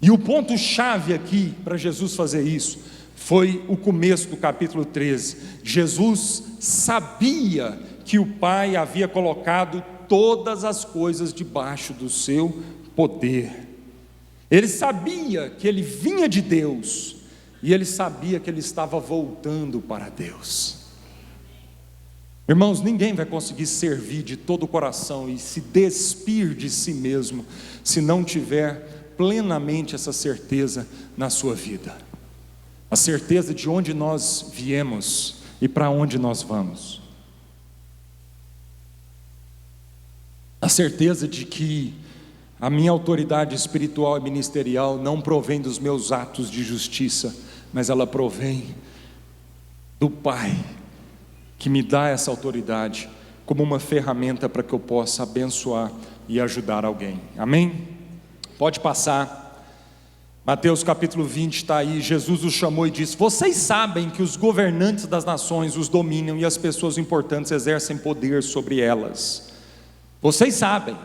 E o ponto-chave aqui para Jesus fazer isso foi o começo do capítulo 13. Jesus sabia que o Pai havia colocado todas as coisas debaixo do seu poder. Ele sabia que ele vinha de Deus, e ele sabia que ele estava voltando para Deus. Irmãos, ninguém vai conseguir servir de todo o coração e se despir de si mesmo, se não tiver plenamente essa certeza na sua vida. A certeza de onde nós viemos e para onde nós vamos. A certeza de que a minha autoridade espiritual e ministerial não provém dos meus atos de justiça, mas ela provém do Pai, que me dá essa autoridade como uma ferramenta para que eu possa abençoar e ajudar alguém. Amém? Pode passar. Mateus capítulo 20 está aí. Jesus os chamou e disse: vocês sabem que os governantes das nações os dominam e as pessoas importantes exercem poder sobre elas. Vocês sabem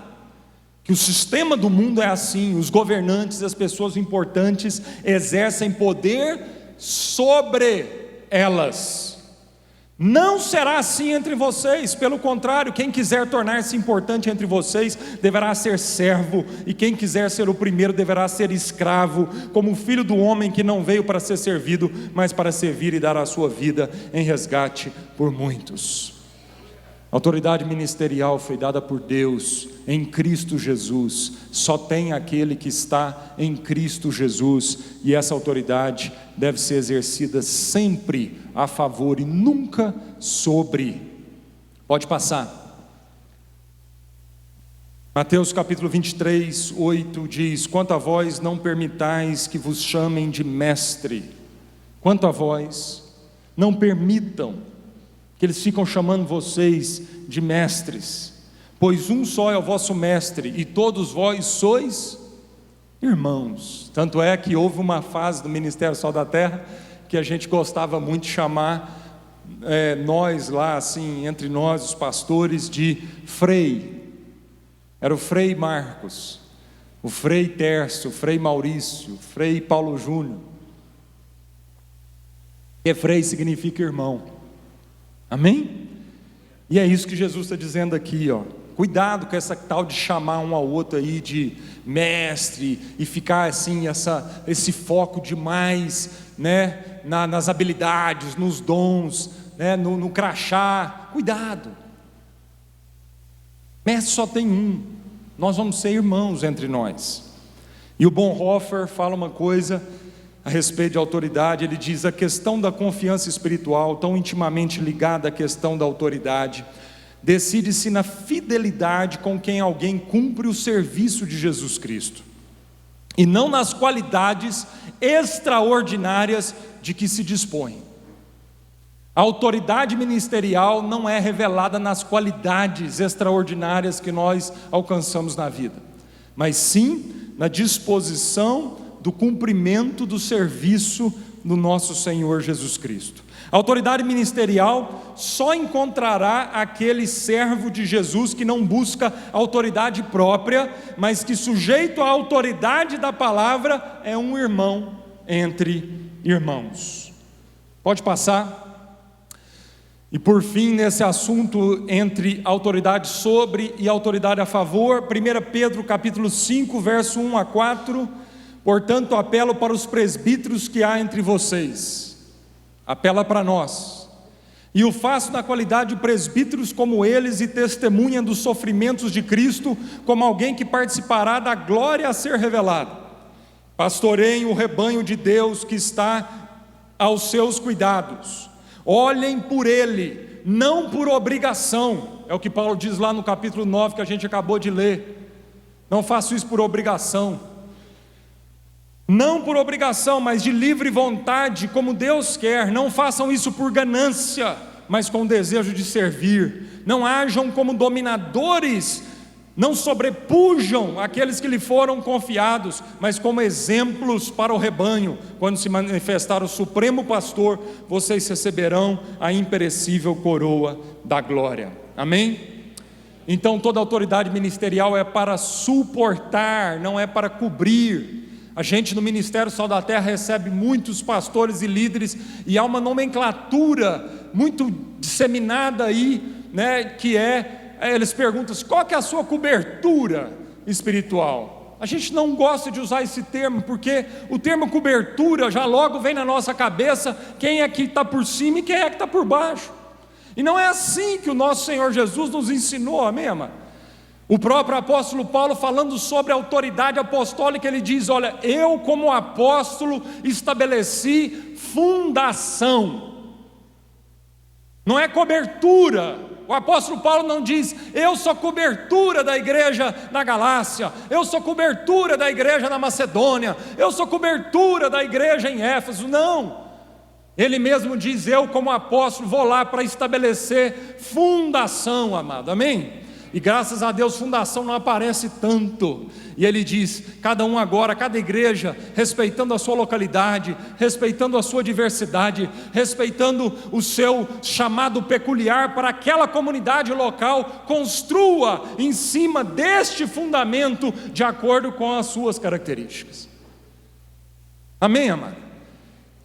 que o sistema do mundo é assim: os governantes e as pessoas importantes exercem poder sobre elas. Não será assim entre vocês, pelo contrário, quem quiser tornar-se importante entre vocês, deverá ser servo, e quem quiser ser o primeiro, deverá ser escravo, como o filho do homem que não veio para ser servido, mas para servir e dar a sua vida em resgate por muitos. A autoridade ministerial foi dada por Deus em Cristo Jesus. Só tem aquele que está em Cristo Jesus, e essa autoridade deve ser exercida sempre a favor e nunca sobre. Pode passar. Mateus capítulo 23, 8 diz: quanto a vós, não permitais que vos chamem de mestre. Quanto a vós, não permitam que eles ficam chamando vocês de mestres, pois um só é o vosso mestre, e todos vós sois irmãos. Tanto é que houve uma fase do Ministério Sal da Terra que a gente gostava muito de chamar nós lá, assim, entre nós os pastores, de Frei. Era o Frei Marcos, o Frei Tércio, o Frei Maurício, o Frei Paulo Júnior. E Frei significa irmão. Amém? E é isso que Jesus está dizendo aqui, ó. Cuidado com essa tal de chamar um ao outro aí de mestre, e ficar assim, esse foco demais, né, nas habilidades, nos dons, né, no crachá. Cuidado. Mestre só tem um. Nós vamos ser irmãos entre nós. E o Bonhoeffer fala uma coisa a respeito de autoridade. Ele diz: a questão da confiança espiritual, tão intimamente ligada à questão da autoridade, decide-se na fidelidade com quem alguém cumpre o serviço de Jesus Cristo, e não nas qualidades extraordinárias de que se dispõe. A autoridade ministerial não é revelada nas qualidades extraordinárias que nós alcançamos na vida, mas sim na disposição do cumprimento do serviço do nosso Senhor Jesus Cristo. A autoridade ministerial só encontrará aquele servo de Jesus que não busca autoridade própria, mas que, sujeito à autoridade da palavra, é um irmão entre irmãos. Pode passar. E por fim, nesse assunto entre autoridade sobre e autoridade a favor, 1 Pedro capítulo 5, verso 1 a 4, portanto apelo para os presbíteros que há entre vocês, apela para nós, e o faço na qualidade de presbíteros como eles, e testemunha dos sofrimentos de Cristo, como alguém que participará da glória a ser revelada. Pastoreiem o rebanho de Deus que está aos seus cuidados, olhem por ele, não por obrigação. É o que Paulo diz lá no capítulo 9 que a gente acabou de ler. Não faço isso por obrigação, não por obrigação, mas de livre vontade, como Deus quer. Não façam isso por ganância, mas com desejo de servir. Não hajam como dominadores, não sobrepujam aqueles que lhe foram confiados, mas como exemplos para o rebanho. Quando se manifestar o supremo pastor, vocês receberão a imperecível coroa da glória. Amém? Então toda autoridade ministerial é para suportar, não é para cobrir. A gente no Ministério Sal da Terra recebe muitos pastores e líderes, e há uma nomenclatura muito disseminada aí, né, que é eles perguntam, qual que é a sua cobertura espiritual? A gente não gosta de usar esse termo, porque o termo cobertura já logo vem na nossa cabeça, quem é que está por cima e quem é que está por baixo. E não é assim que o nosso Senhor Jesus nos ensinou, amém, amado? O próprio apóstolo Paulo, falando sobre a autoridade apostólica, ele diz, olha, eu como apóstolo estabeleci fundação, não é cobertura. O apóstolo Paulo não diz, eu sou cobertura da igreja na Galácia, eu sou cobertura da igreja na Macedônia, eu sou cobertura da igreja em Éfeso, não. Ele mesmo diz, eu como apóstolo vou lá para estabelecer fundação, amado, amém? E graças a Deus fundação não aparece tanto. E ele diz, cada um agora, cada igreja, respeitando a sua localidade, respeitando a sua diversidade, respeitando o seu chamado peculiar para aquela comunidade local, construa em cima deste fundamento de acordo com as suas características. Amém, amado?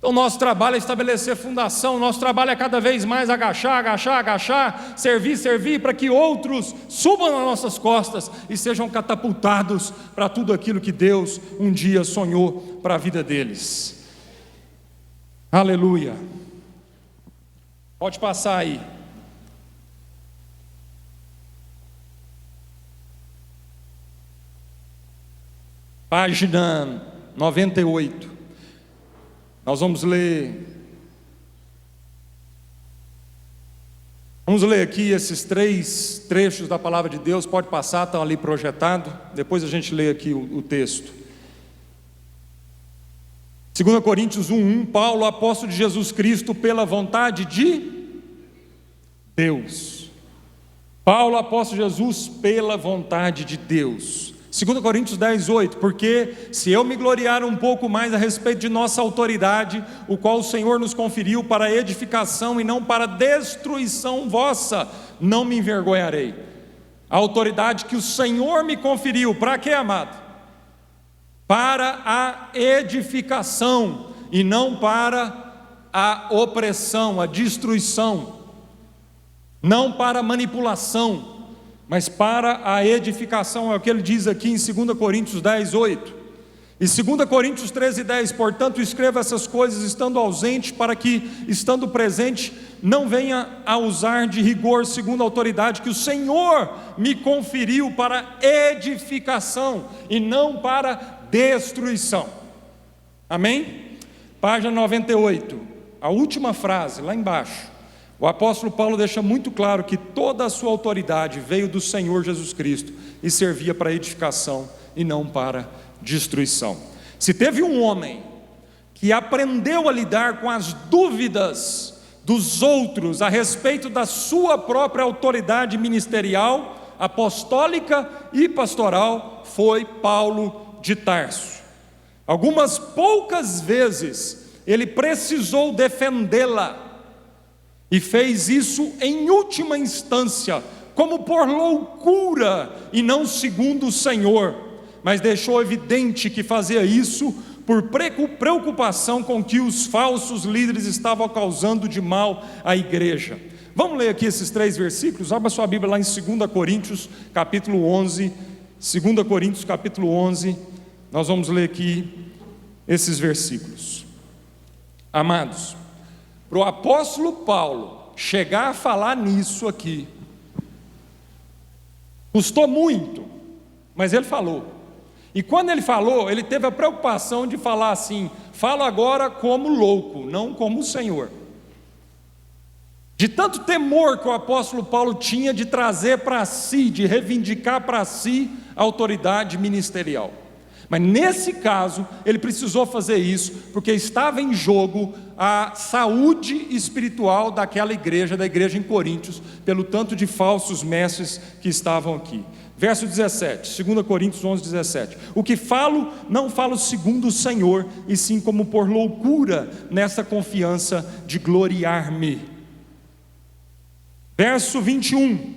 O nosso trabalho é estabelecer fundação, o nosso trabalho é cada vez mais agachar, servir, para que outros subam nas nossas costas e sejam catapultados para tudo aquilo que Deus um dia sonhou para a vida deles. Aleluia. Pode passar aí. Página 98. Nós vamos ler aqui esses 3 trechos da palavra de Deus. Pode passar, estão ali projetado. Depois a gente lê aqui o texto. 2 Coríntios 1:1, Paulo, apóstolo de Jesus Cristo, pela vontade de Deus. Paulo, apóstolo de Jesus, pela vontade de Deus. 2 Coríntios 10:8, porque se eu me gloriar um pouco mais a respeito de nossa autoridade, o qual o Senhor nos conferiu para edificação e não para destruição vossa, não me envergonharei. A autoridade que o Senhor me conferiu, para quê, amado? Para a edificação e não para a opressão, a destruição, não para a manipulação, mas para a edificação, é o que ele diz aqui em 2 Coríntios 10:8. E 2 Coríntios 13:10, portanto escreva essas coisas estando ausente, para que, estando presente, não venha a usar de rigor segundo a autoridade que o Senhor me conferiu para edificação e não para destruição. Amém? Página 98, a última frase, lá embaixo. O apóstolo Paulo deixa muito claro que toda a sua autoridade veio do Senhor Jesus Cristo e servia para edificação e não para destruição. Se teve um homem que aprendeu a lidar com as dúvidas dos outros a respeito da sua própria autoridade ministerial, apostólica e pastoral, foi Paulo de Tarso. Algumas poucas vezes ele precisou defendê-la, e fez isso em última instância, como por loucura e não segundo o Senhor, mas deixou evidente que fazia isso por preocupação com que os falsos líderes estavam causando de mal à igreja. Vamos ler aqui esses 3 versículos. Abra sua Bíblia lá em 2 Coríntios capítulo 11, 2 Coríntios capítulo 11, nós vamos ler aqui esses versículos. Amados, para o apóstolo Paulo chegar a falar nisso aqui, custou muito, mas ele falou. E quando ele falou, ele teve a preocupação de falar assim: falo agora como louco, não como o Senhor. De tanto temor que o apóstolo Paulo tinha de trazer para si, de reivindicar para si a autoridade ministerial. Mas nesse caso, ele precisou fazer isso, porque estava em jogo a saúde espiritual daquela igreja, da igreja em Coríntios, pelo tanto de falsos mestres que estavam aqui. Verso 17, 2 Coríntios 11:17. O que falo, não falo segundo o Senhor, e sim como por loucura, nessa confiança de gloriar-me. Verso 21.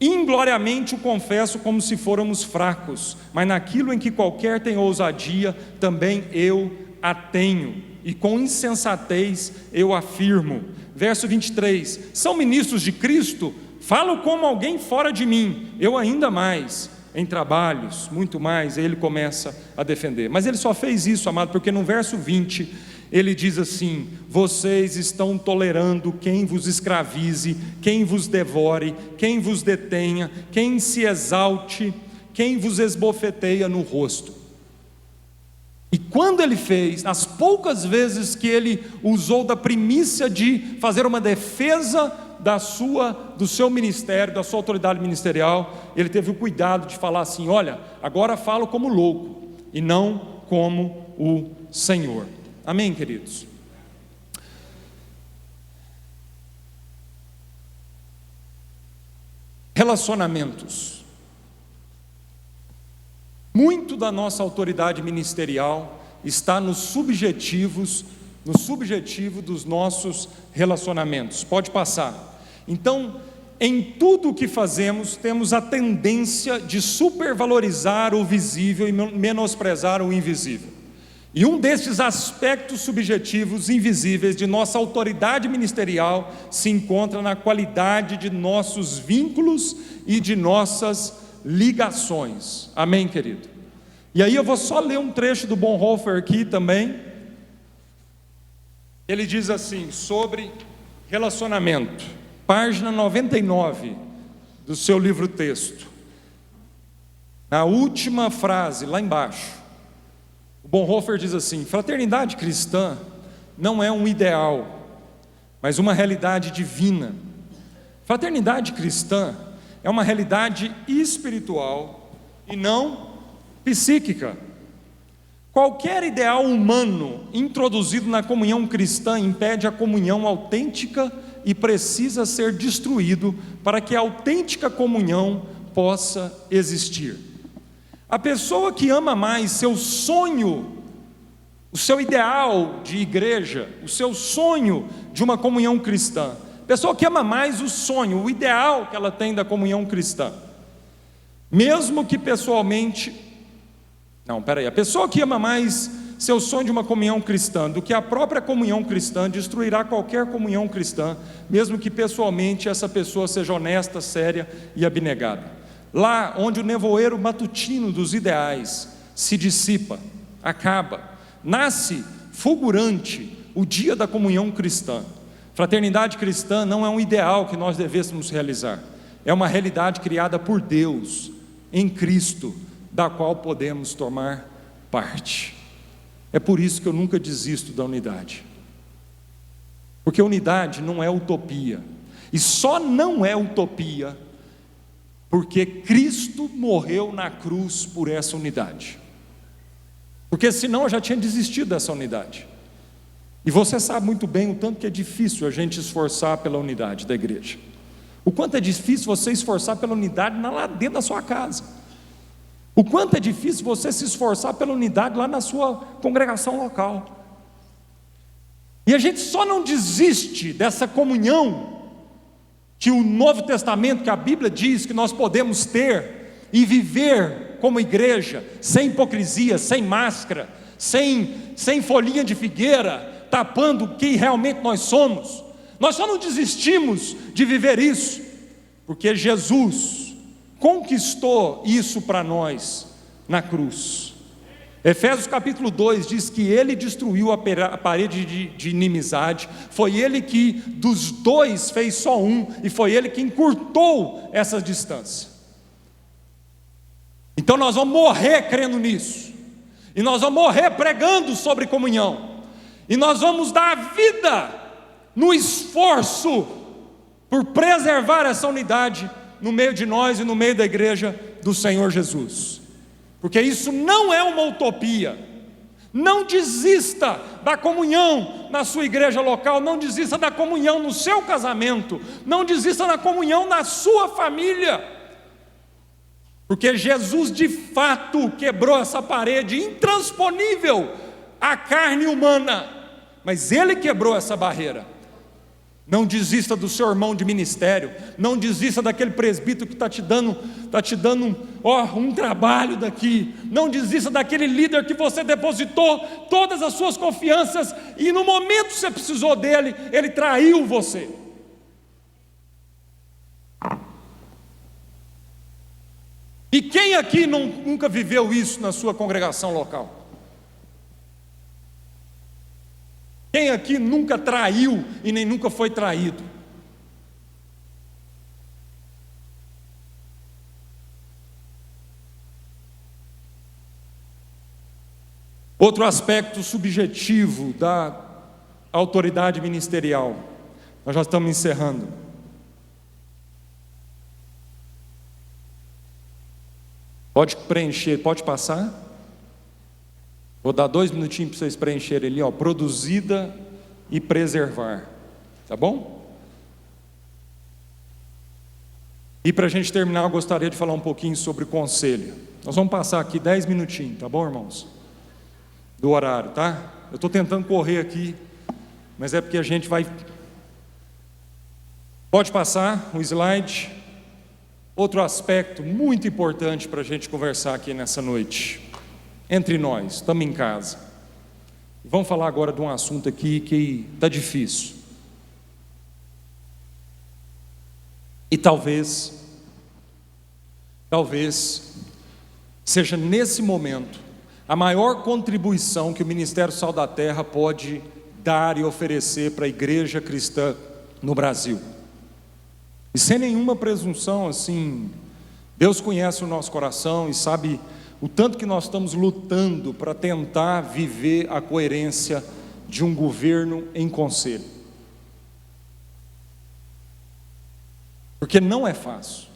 Ingloriamente o confesso como se fôramos fracos, mas naquilo em que qualquer tem ousadia, também eu a tenho, e com insensatez eu afirmo. Verso 23, são ministros de Cristo? Falo como alguém fora de mim, eu ainda mais, em trabalhos, muito mais. Aí ele começa a defender. Mas ele só fez isso, amado, porque no verso 20, ele diz assim: vocês estão tolerando quem vos escravize, quem vos devore, quem vos detenha, quem se exalte, quem vos esbofeteia no rosto. E quando ele fez, as poucas vezes que ele usou da primícia de fazer uma defesa do seu ministério, da sua autoridade ministerial, ele teve o cuidado de falar assim: olha, agora falo como louco e não como o Senhor. Amém, queridos? Relacionamentos. Muito da nossa autoridade ministerial está no subjetivo dos nossos relacionamentos. Pode passar. Então, em tudo o que fazemos, temos a tendência de supervalorizar o visível e menosprezar o invisível. E um desses aspectos subjetivos invisíveis de nossa autoridade ministerial se encontra na qualidade de nossos vínculos e de nossas ligações. Amém, querido? E aí eu vou só ler um trecho do Bonhoeffer aqui também. Ele diz assim, sobre relacionamento, página 99 do seu livro-texto, na última frase, lá embaixo, o Bonhoeffer diz assim: fraternidade cristã não é um ideal, mas uma realidade divina. Fraternidade cristã é uma realidade espiritual e não psíquica. Qualquer ideal humano introduzido na comunhão cristã impede a comunhão autêntica e precisa ser destruído para que a autêntica comunhão possa existir. A pessoa que ama mais seu sonho, o seu ideal de igreja, o seu sonho de uma comunhão cristã, a pessoa que ama mais o sonho, o ideal que ela tem da comunhão cristã, mesmo que pessoalmente, a pessoa que ama mais seu sonho de uma comunhão cristã do que a própria comunhão cristã, destruirá qualquer comunhão cristã, mesmo que pessoalmente essa pessoa seja honesta, séria e abnegada. Lá onde o nevoeiro matutino dos ideais se dissipa, acaba, nasce fulgurante o dia da comunhão cristã. Fraternidade cristã não é um ideal que nós devêssemos realizar, é uma realidade criada por Deus, em Cristo, da qual podemos tomar parte. É por isso que eu nunca desisto da unidade, porque unidade não é utopia, e só não é utopia porque Cristo morreu na cruz por essa unidade, porque senão eu já tinha desistido dessa unidade. E você sabe muito bem o tanto que é difícil a gente esforçar pela unidade da igreja, o quanto é difícil você esforçar pela unidade lá dentro da sua casa, o quanto é difícil você se esforçar pela unidade lá na sua congregação local. E a gente só não desiste dessa comunhão que o Novo Testamento, que a Bíblia diz que nós podemos ter e viver como igreja, sem hipocrisia, sem máscara, sem folhinha de figueira, tapando o que realmente nós somos. Nós só não desistimos de viver isso, porque Jesus conquistou isso para nós na cruz. Efésios capítulo 2 diz que Ele destruiu a parede de inimizade, foi Ele que dos dois fez só um, e foi Ele que encurtou essa distância. Então nós vamos morrer crendo nisso, e nós vamos morrer pregando sobre comunhão, e nós vamos dar a vida no esforço por preservar essa unidade no meio de nós e no meio da igreja do Senhor Jesus, porque isso não é uma utopia. Não desista da comunhão na sua igreja local, não desista da comunhão no seu casamento, não desista da comunhão na sua família, porque Jesus de fato quebrou essa parede intransponível à carne humana, mas Ele quebrou essa barreira. Não desista do seu irmão de ministério, não desista daquele presbítero que está te dando um trabalho daqui, não desista daquele líder que você depositou todas as suas confianças e no momento que você precisou dele, ele traiu você. E quem aqui nunca viveu isso na sua congregação local? Quem aqui nunca traiu e nem nunca foi traído? Outro aspecto subjetivo da autoridade ministerial. Nós já estamos encerrando. Pode preencher, pode passar? Vou dar 2 minutinhos para vocês preencherem ali, ó. Produzida e preservar. Tá bom? E para a gente terminar, eu gostaria de falar um pouquinho sobre conselho. Nós vamos passar aqui 10 minutinhos, tá bom, irmãos? Do horário, tá? Eu estou tentando correr aqui, mas é porque a gente vai... Pode passar o slide. Outro aspecto muito importante para a gente conversar aqui nessa noite, entre nós, estamos em casa. Vamos falar agora de um assunto aqui que está difícil. E talvez seja nesse momento a maior contribuição que o Ministério Sal da Terra pode dar e oferecer para a igreja cristã no Brasil. E sem nenhuma presunção, assim, Deus conhece o nosso coração e sabe o tanto que nós estamos lutando para tentar viver a coerência de um governo em conselho. Porque não é fácil.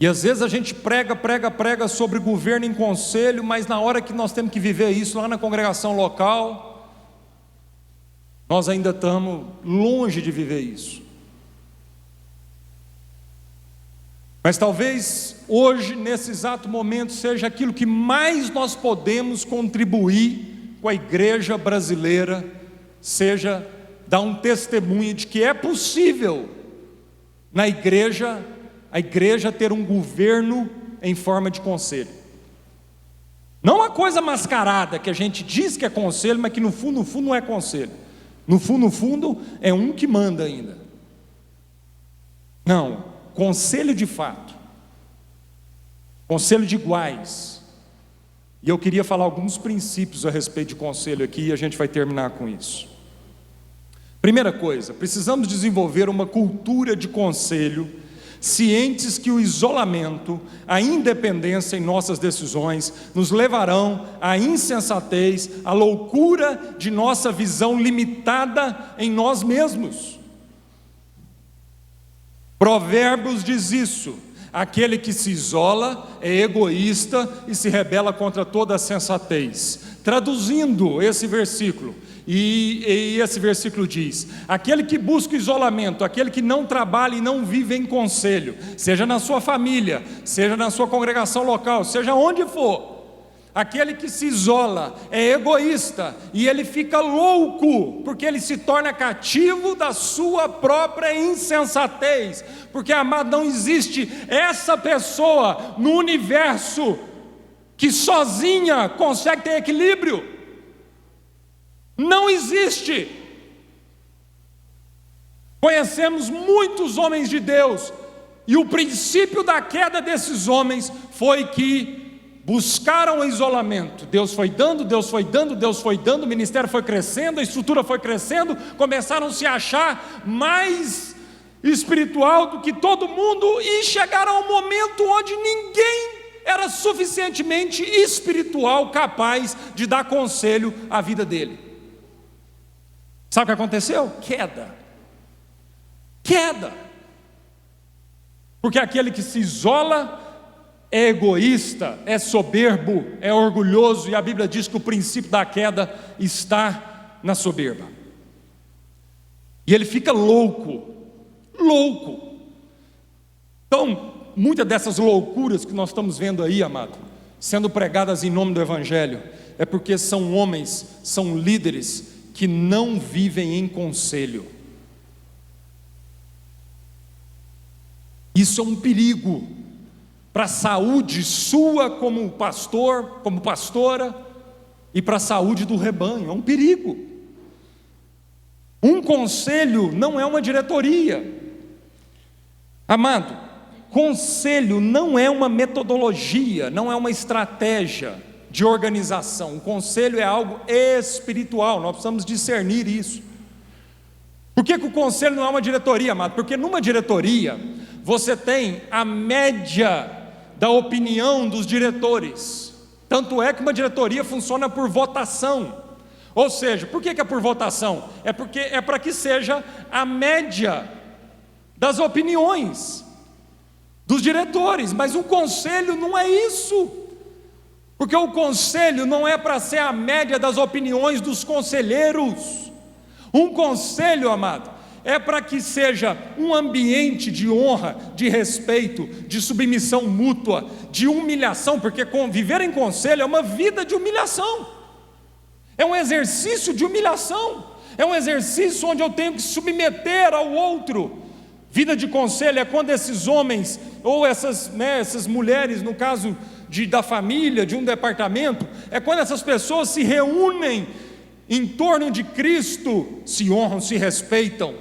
E às vezes a gente prega sobre governo em conselho, mas na hora que nós temos que viver isso lá na congregação local, nós ainda estamos longe de viver isso. Mas talvez hoje, nesse exato momento, seja aquilo que mais nós podemos contribuir com a igreja brasileira, seja dar um testemunho de que é possível na igreja, a igreja ter um governo em forma de conselho. Não uma coisa mascarada, que a gente diz que é conselho, mas que no fundo não é conselho. No fundo é um que manda ainda. Não, conselho de fato. Conselho de iguais. E eu queria falar alguns princípios a respeito de conselho aqui, e a gente vai terminar com isso. Primeira coisa, precisamos desenvolver uma cultura de conselho, cientes que o isolamento, a independência em nossas decisões nos levarão à insensatez, à loucura de nossa visão limitada em nós mesmos. Provérbios diz isso: aquele que se isola é egoísta e se rebela contra toda a sensatez. Traduzindo esse versículo, e esse versículo diz: aquele que busca isolamento, aquele que não trabalha e não vive em conselho, seja na sua família, seja na sua congregação local, seja onde for, aquele que se isola é egoísta e ele fica louco, porque ele se torna cativo da sua própria insensatez. Porque, amado, não existe essa pessoa no universo que sozinha consegue ter equilíbrio. Não existe. Conhecemos muitos homens de Deus, e o princípio da queda desses homens foi que buscaram o isolamento. Deus foi dando, o ministério foi crescendo, a estrutura foi crescendo, começaram a se achar mais espiritual do que todo mundo, e chegaram ao momento onde ninguém era suficientemente espiritual capaz de dar conselho à vida dele. Sabe o que aconteceu? Queda. Porque aquele que se isola é egoísta, é soberbo, é orgulhoso, e a Bíblia diz que o princípio da queda está na soberba. E ele fica louco. Então, muitas dessas loucuras que nós estamos vendo aí, amado, sendo pregadas em nome do Evangelho, é porque são homens, são líderes que não vivem em conselho. Isso é um perigo para a saúde sua como pastor, como pastora, e para a saúde do rebanho. É um perigo. Um conselho não é uma diretoria. Amado, conselho não é uma metodologia, não é uma estratégia de organização. O conselho é algo espiritual, nós precisamos discernir isso. Por que o conselho não é uma diretoria, amado? Porque numa diretoria, você tem a média da opinião dos diretores. Tanto é que uma diretoria funciona por votação. Ou seja, por que é por votação? É porque é para que seja a média das opiniões dos diretores. Mas um conselho não é isso. Porque o conselho não é para ser a média das opiniões dos conselheiros. Um conselho, amado, é para que seja um ambiente de honra, de respeito, de submissão mútua, de humilhação, porque viver em conselho é uma vida de humilhação, é um exercício de humilhação, é um exercício onde eu tenho que submeter ao outro. Vida de conselho é quando esses homens, ou essas mulheres, no caso da família, de um departamento, é quando essas pessoas se reúnem em torno de Cristo, se honram, se respeitam,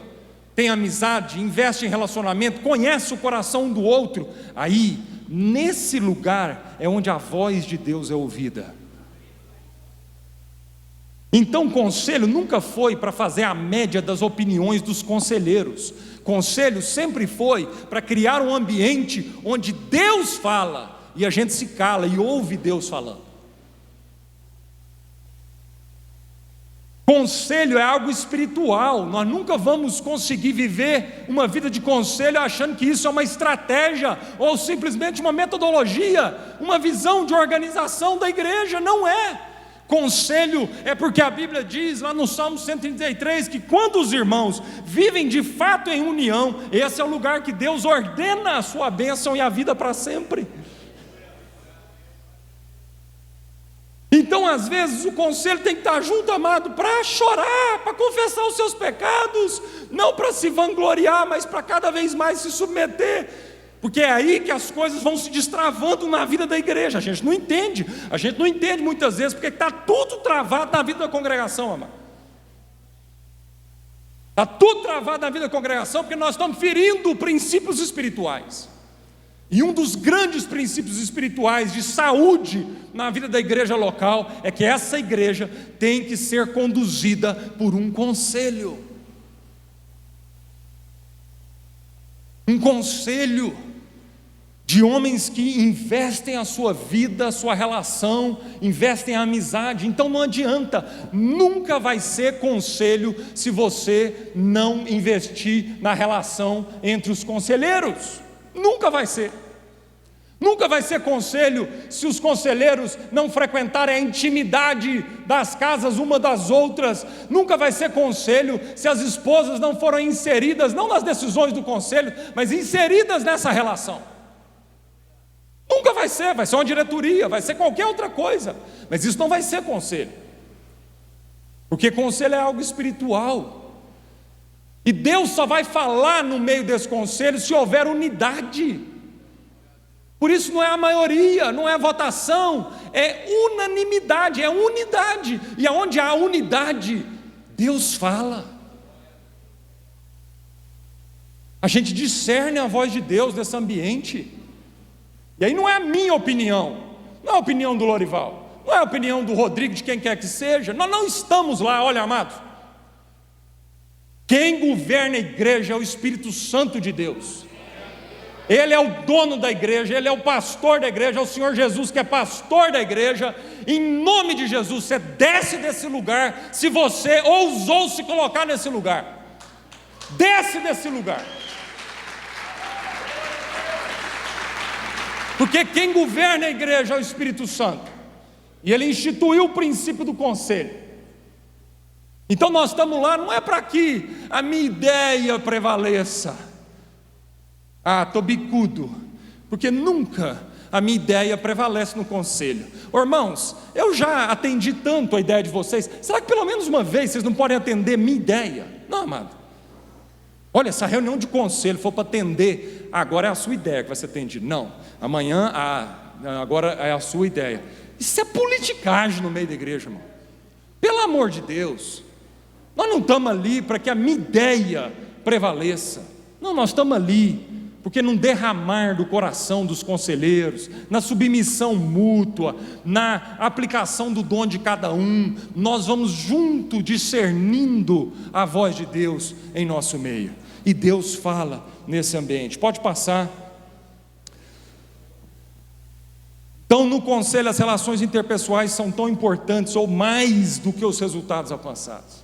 têm amizade, investem em relacionamento, conhecem o coração um do outro. Aí, nesse lugar, é onde a voz de Deus é ouvida. Então, conselho nunca foi para fazer a média das opiniões dos conselheiros. Conselho sempre foi para criar um ambiente onde Deus fala, e a gente se cala e ouve Deus falando. Conselho é algo espiritual. Nós nunca vamos conseguir viver uma vida de conselho achando que isso é uma estratégia ou simplesmente uma metodologia, uma visão de organização da igreja. Não é. Conselho é porque a Bíblia diz lá no Salmo 133 que quando os irmãos vivem de fato em união, esse é o lugar que Deus ordena a sua bênção e a vida para sempre. Então, às vezes, o conselho tem que estar junto, amado, para chorar, para confessar os seus pecados, não para se vangloriar, mas para cada vez mais se submeter, porque é aí que as coisas vão se destravando na vida da igreja. A gente não entende muitas vezes, porque está tudo travado na vida da congregação, amado. Está tudo travado na vida da congregação, porque nós estamos ferindo princípios espirituais. E um dos grandes princípios espirituais de saúde na vida da igreja local é que essa igreja tem que ser conduzida por um conselho. Um conselho de homens que investem a sua vida, a sua relação, investem a amizade. Então não adianta, nunca vai ser conselho se você não investir na relação entre os conselheiros. Nunca vai ser. Nunca vai ser conselho se os conselheiros não frequentarem a intimidade das casas uma das outras. Nunca vai ser conselho se as esposas não forem inseridas, não nas decisões do conselho, mas inseridas nessa relação. Nunca vai ser uma diretoria, vai ser qualquer outra coisa, mas isso não vai ser conselho, porque conselho é algo espiritual, e Deus só vai falar no meio desse conselho se houver unidade. Por isso não é a maioria, não é a votação, é unanimidade, é unidade, e aonde há unidade, Deus fala. A gente discerne a voz de Deus nesse ambiente. E aí não é a minha opinião, não é a opinião do Lorival, não é a opinião do Rodrigo, de quem quer que seja. Nós não estamos lá, olha, amados. Quem governa a igreja é o Espírito Santo de Deus. Ele é o dono da igreja, Ele é o pastor da igreja, é o Senhor Jesus que é pastor da igreja. Em nome de Jesus, você desce desse lugar, se você ousou se colocar nesse lugar. Desce desse lugar. Porque quem governa a igreja é o Espírito Santo, e Ele instituiu o princípio do conselho. Então nós estamos lá, não é para que a minha ideia prevaleça. Estou bicudo, porque nunca a minha ideia prevalece no conselho. Irmãos, eu já atendi tanto a ideia de vocês, será que pelo menos uma vez vocês não podem atender minha ideia? Não, amado. Olha, essa reunião de conselho for para atender, agora é a sua ideia que vai ser atendida. Não, amanhã, agora é a sua ideia. Isso é politicagem no meio da igreja, irmão. Pelo amor de Deus, nós não estamos ali para que a minha ideia prevaleça. Não, nós estamos ali Porque num derramar do coração dos conselheiros, na submissão mútua, na aplicação do dom de cada um, nós vamos junto discernindo a voz de Deus em nosso meio. E Deus fala nesse ambiente. Pode passar. Então, no conselho, as relações interpessoais são tão importantes ou mais do que os resultados alcançados.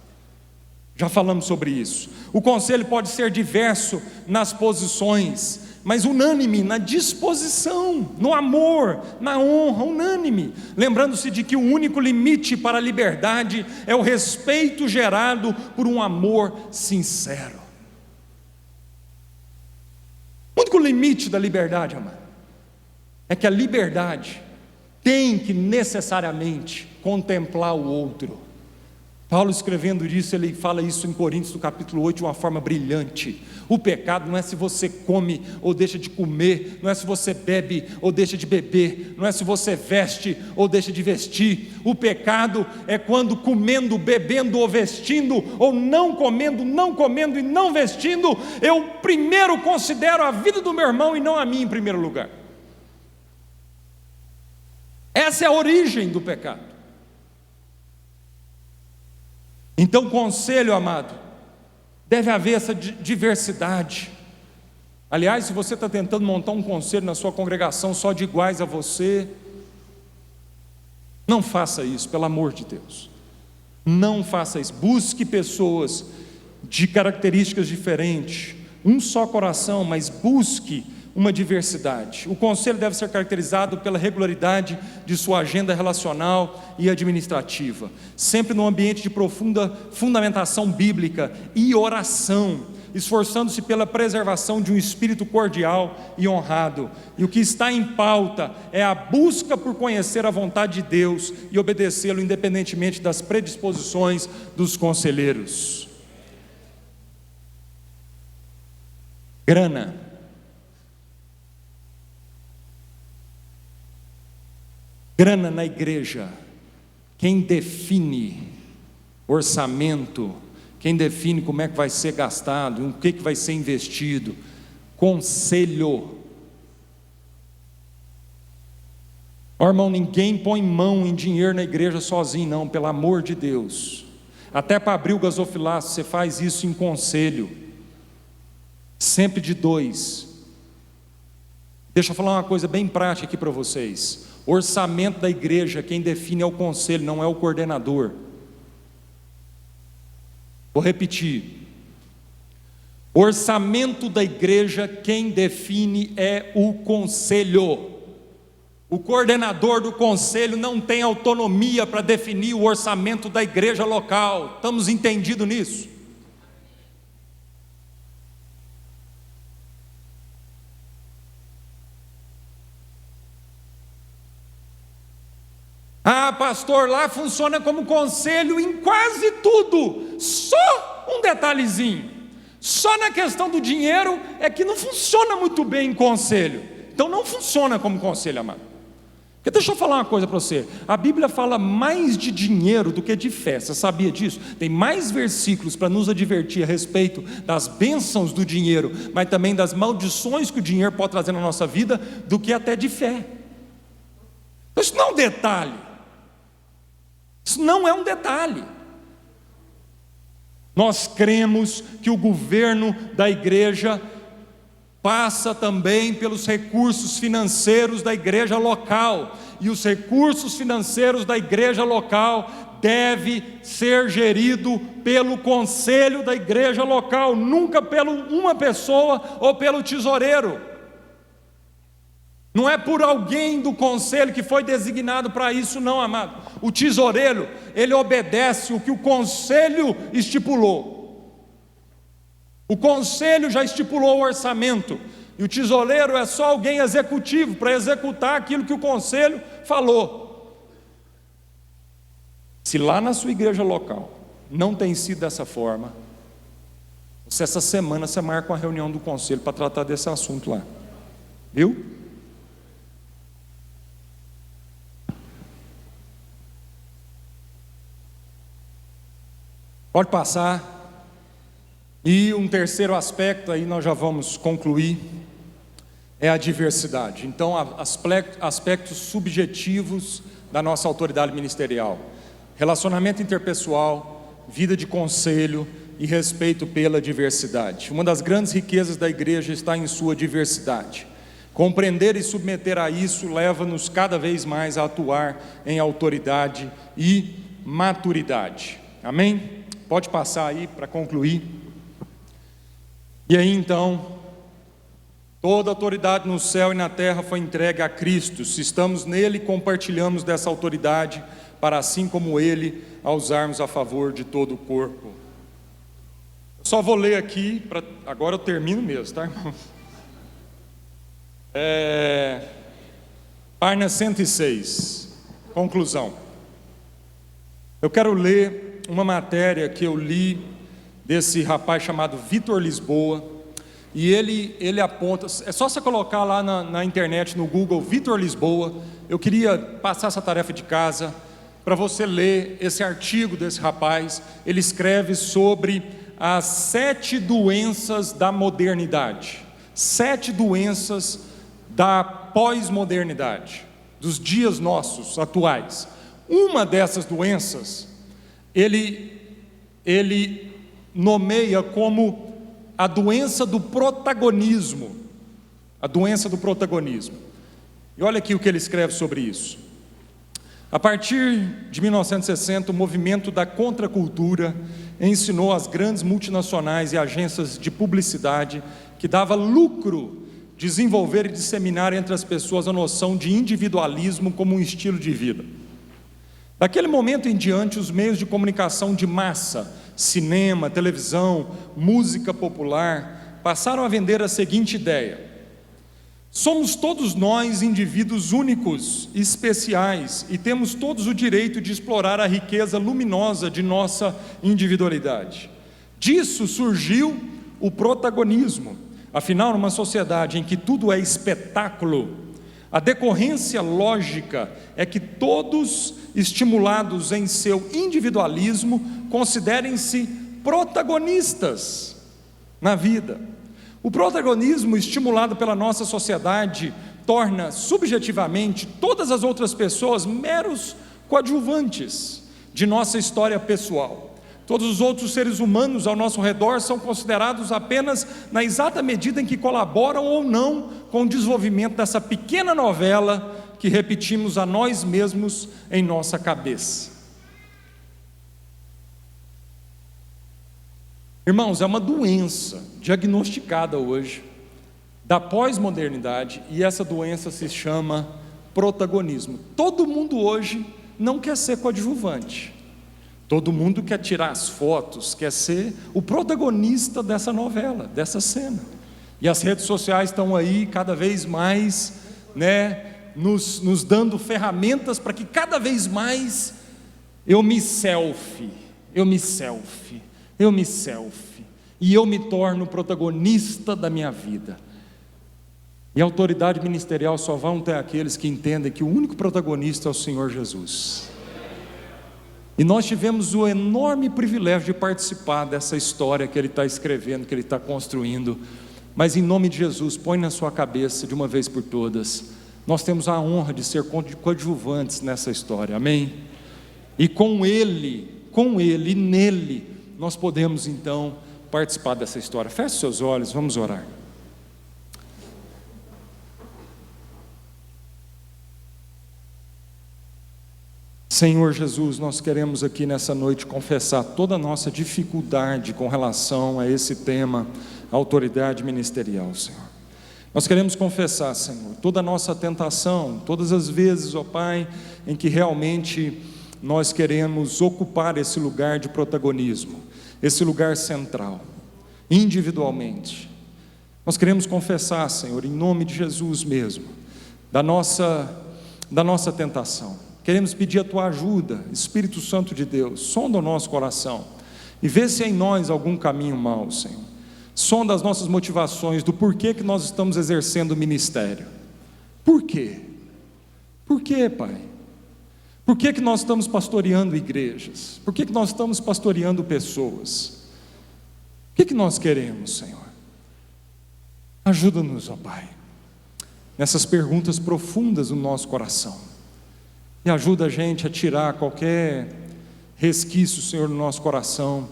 Já falamos sobre isso. O conselho pode ser diverso nas posições, mas unânime na disposição, no amor, na honra, unânime. Lembrando-se de que o único limite para a liberdade é o respeito gerado por um amor sincero. O único limite da liberdade, amado, é que a liberdade tem que necessariamente contemplar o outro. Paulo, escrevendo disso, ele fala isso em Coríntios, no capítulo 8, de uma forma brilhante. O pecado não é se você come ou deixa de comer, não é se você bebe ou deixa de beber, não é se você veste ou deixa de vestir. O pecado é quando comendo, bebendo ou vestindo, ou não comendo e não vestindo, eu primeiro considero a vida do meu irmão e não a mim em primeiro lugar. Essa é a origem do pecado. Então, conselho, amado, deve haver essa diversidade. Aliás, se você está tentando montar um conselho na sua congregação só de iguais a você, não faça isso, pelo amor de Deus. Não faça isso. Busque pessoas de características diferentes, um só coração, mas busque uma diversidade. O conselho deve ser caracterizado pela regularidade de sua agenda relacional e administrativa, sempre num ambiente de profunda fundamentação bíblica e oração, esforçando-se pela preservação de um espírito cordial e honrado. E o que está em pauta é a busca por conhecer a vontade de Deus e obedecê-lo independentemente das predisposições dos conselheiros. Grana. Grana na igreja, quem define orçamento, quem define como é que vai ser gastado, o que vai ser investido, conselho. Ó, irmão, ninguém põe mão em dinheiro na igreja sozinho não, pelo amor de Deus. Até para abrir o gasofilaço você faz isso em conselho, sempre de dois. Deixa eu falar uma coisa bem prática aqui para vocês. Orçamento da igreja, quem define é o conselho, não é o coordenador. Vou repetir. Orçamento da igreja, quem define é o conselho. O coordenador do conselho não tem autonomia para definir o orçamento da igreja local. Estamos entendidos nisso? Ah, pastor, lá funciona como conselho em quase tudo. Só um detalhezinho. Só na questão do dinheiro é que não funciona muito bem em conselho. Então não funciona como conselho, amado. Porque deixa eu falar uma coisa para você. A Bíblia fala mais de dinheiro do que de fé. Você sabia disso? Tem mais versículos para nos advertir a respeito das bênçãos do dinheiro, mas também das maldições que o dinheiro pode trazer na nossa vida, do que até de fé. Então isso não é um detalhe. Isso não é um detalhe. Nós cremos que o governo da igreja passa também pelos recursos financeiros da igreja local, e os recursos financeiros da igreja local deve ser gerido pelo conselho da igreja local, nunca pelo uma pessoa ou pelo tesoureiro. Não é por alguém do conselho que foi designado para isso não, amado. O tesoureiro, ele obedece o que o conselho estipulou. O conselho já estipulou o orçamento, e o tesoureiro é só alguém executivo para executar aquilo que o conselho falou. Se lá na sua igreja local não tem sido dessa forma, você essa semana você marca uma reunião do conselho para tratar desse assunto lá. Viu? Pode passar. E um terceiro aspecto, aí nós já vamos concluir. é a diversidade. Então, aspectos subjetivos da nossa autoridade ministerial: relacionamento interpessoal, vida de conselho e respeito pela diversidade. Uma das grandes riquezas da igreja está em sua diversidade. Compreender e submeter a isso leva-nos cada vez mais a atuar em autoridade e maturidade. Amém? Pode passar aí para concluir. E aí então, toda autoridade no céu e na terra foi entregue a Cristo. Se estamos nele, compartilhamos dessa autoridade, para assim como ele, a usarmos a favor de todo o corpo. Eu só vou ler aqui, agora eu termino mesmo, tá, irmão? Página 106, conclusão. Eu quero ler uma matéria que eu li desse rapaz chamado Vitor Lisboa, e ele aponta, é só você colocar lá na internet, no Google, Vitor Lisboa. Eu queria passar essa tarefa de casa, para você ler esse artigo desse rapaz. Ele escreve sobre as 7 doenças da modernidade, 7 doenças da pós-modernidade, dos dias nossos atuais. Uma dessas doenças, ele nomeia como a doença do protagonismo. A doença do protagonismo. E olha aqui o que ele escreve sobre isso. A partir de 1960, o movimento da contracultura ensinou às grandes multinacionais e agências de publicidade que dava lucro desenvolver e disseminar entre as pessoas a noção de individualismo como um estilo de vida. Daquele momento em diante, os meios de comunicação de massa, cinema, televisão, música popular, passaram a vender a seguinte ideia: somos todos nós indivíduos únicos e especiais, e temos todos o direito de explorar a riqueza luminosa de nossa individualidade. Disso surgiu o protagonismo. Afinal, numa sociedade em que tudo é espetáculo, a decorrência lógica é que todos, estimulados em seu individualismo, considerem-se protagonistas na vida. O protagonismo estimulado pela nossa sociedade torna subjetivamente todas as outras pessoas meros coadjuvantes de nossa história pessoal. Todos os outros seres humanos ao nosso redor são considerados apenas na exata medida em que colaboram ou não com o desenvolvimento dessa pequena novela que repetimos a nós mesmos em nossa cabeça. Irmãos, é uma doença diagnosticada hoje da pós-modernidade, e essa doença se chama protagonismo. Todo mundo hoje não quer ser coadjuvante. Todo mundo quer tirar as fotos, quer ser o protagonista dessa novela, dessa cena. E as redes sociais estão aí cada vez mais, nos dando ferramentas para que cada vez mais eu me selfie, e eu me torno protagonista da minha vida. E a autoridade ministerial só vão ter aqueles que entendem que o único protagonista é o Senhor Jesus. E nós tivemos o enorme privilégio de participar dessa história que Ele está escrevendo, que Ele está construindo. Mas em nome de Jesus, põe na sua cabeça de uma vez por todas: nós temos a honra de ser coadjuvantes nessa história, amém? E com Ele e nele, nós podemos então participar dessa história. Feche seus olhos, vamos orar. Senhor Jesus, nós queremos aqui nessa noite confessar toda a nossa dificuldade com relação a esse tema, autoridade ministerial, Senhor. Nós queremos confessar, Senhor, toda a nossa tentação, todas as vezes, ó Pai, em que realmente nós queremos ocupar esse lugar de protagonismo, esse lugar central, individualmente. Nós queremos confessar, Senhor, em nome de Jesus mesmo, da nossa tentação. Queremos pedir a Tua ajuda, Espírito Santo de Deus, sonda o nosso coração e vê se há em nós algum caminho mau, Senhor. Sonda as nossas motivações, do porquê que nós estamos exercendo o ministério. Por quê? Por quê, Pai? Por que nós estamos pastoreando igrejas? Por que nós estamos pastoreando pessoas? O que nós queremos, Senhor? Ajuda-nos, ó Pai. nessas perguntas profundas no nosso coração. E ajuda a gente a tirar qualquer resquício, Senhor, no nosso coração,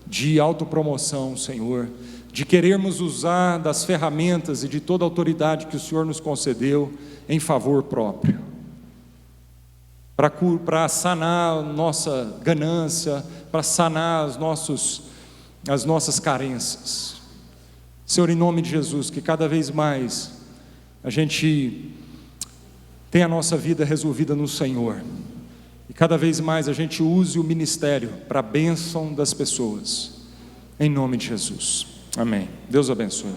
de autopromoção, Senhor, de querermos usar das ferramentas e de toda a autoridade que o Senhor nos concedeu em favor próprio, para sanar a nossa ganância, para sanar as nossas carências. Senhor, em nome de Jesus, que cada vez mais a gente tenha a nossa vida resolvida no Senhor, e cada vez mais a gente use o ministério para a bênção das pessoas, em nome de Jesus, amém. Deus abençoe.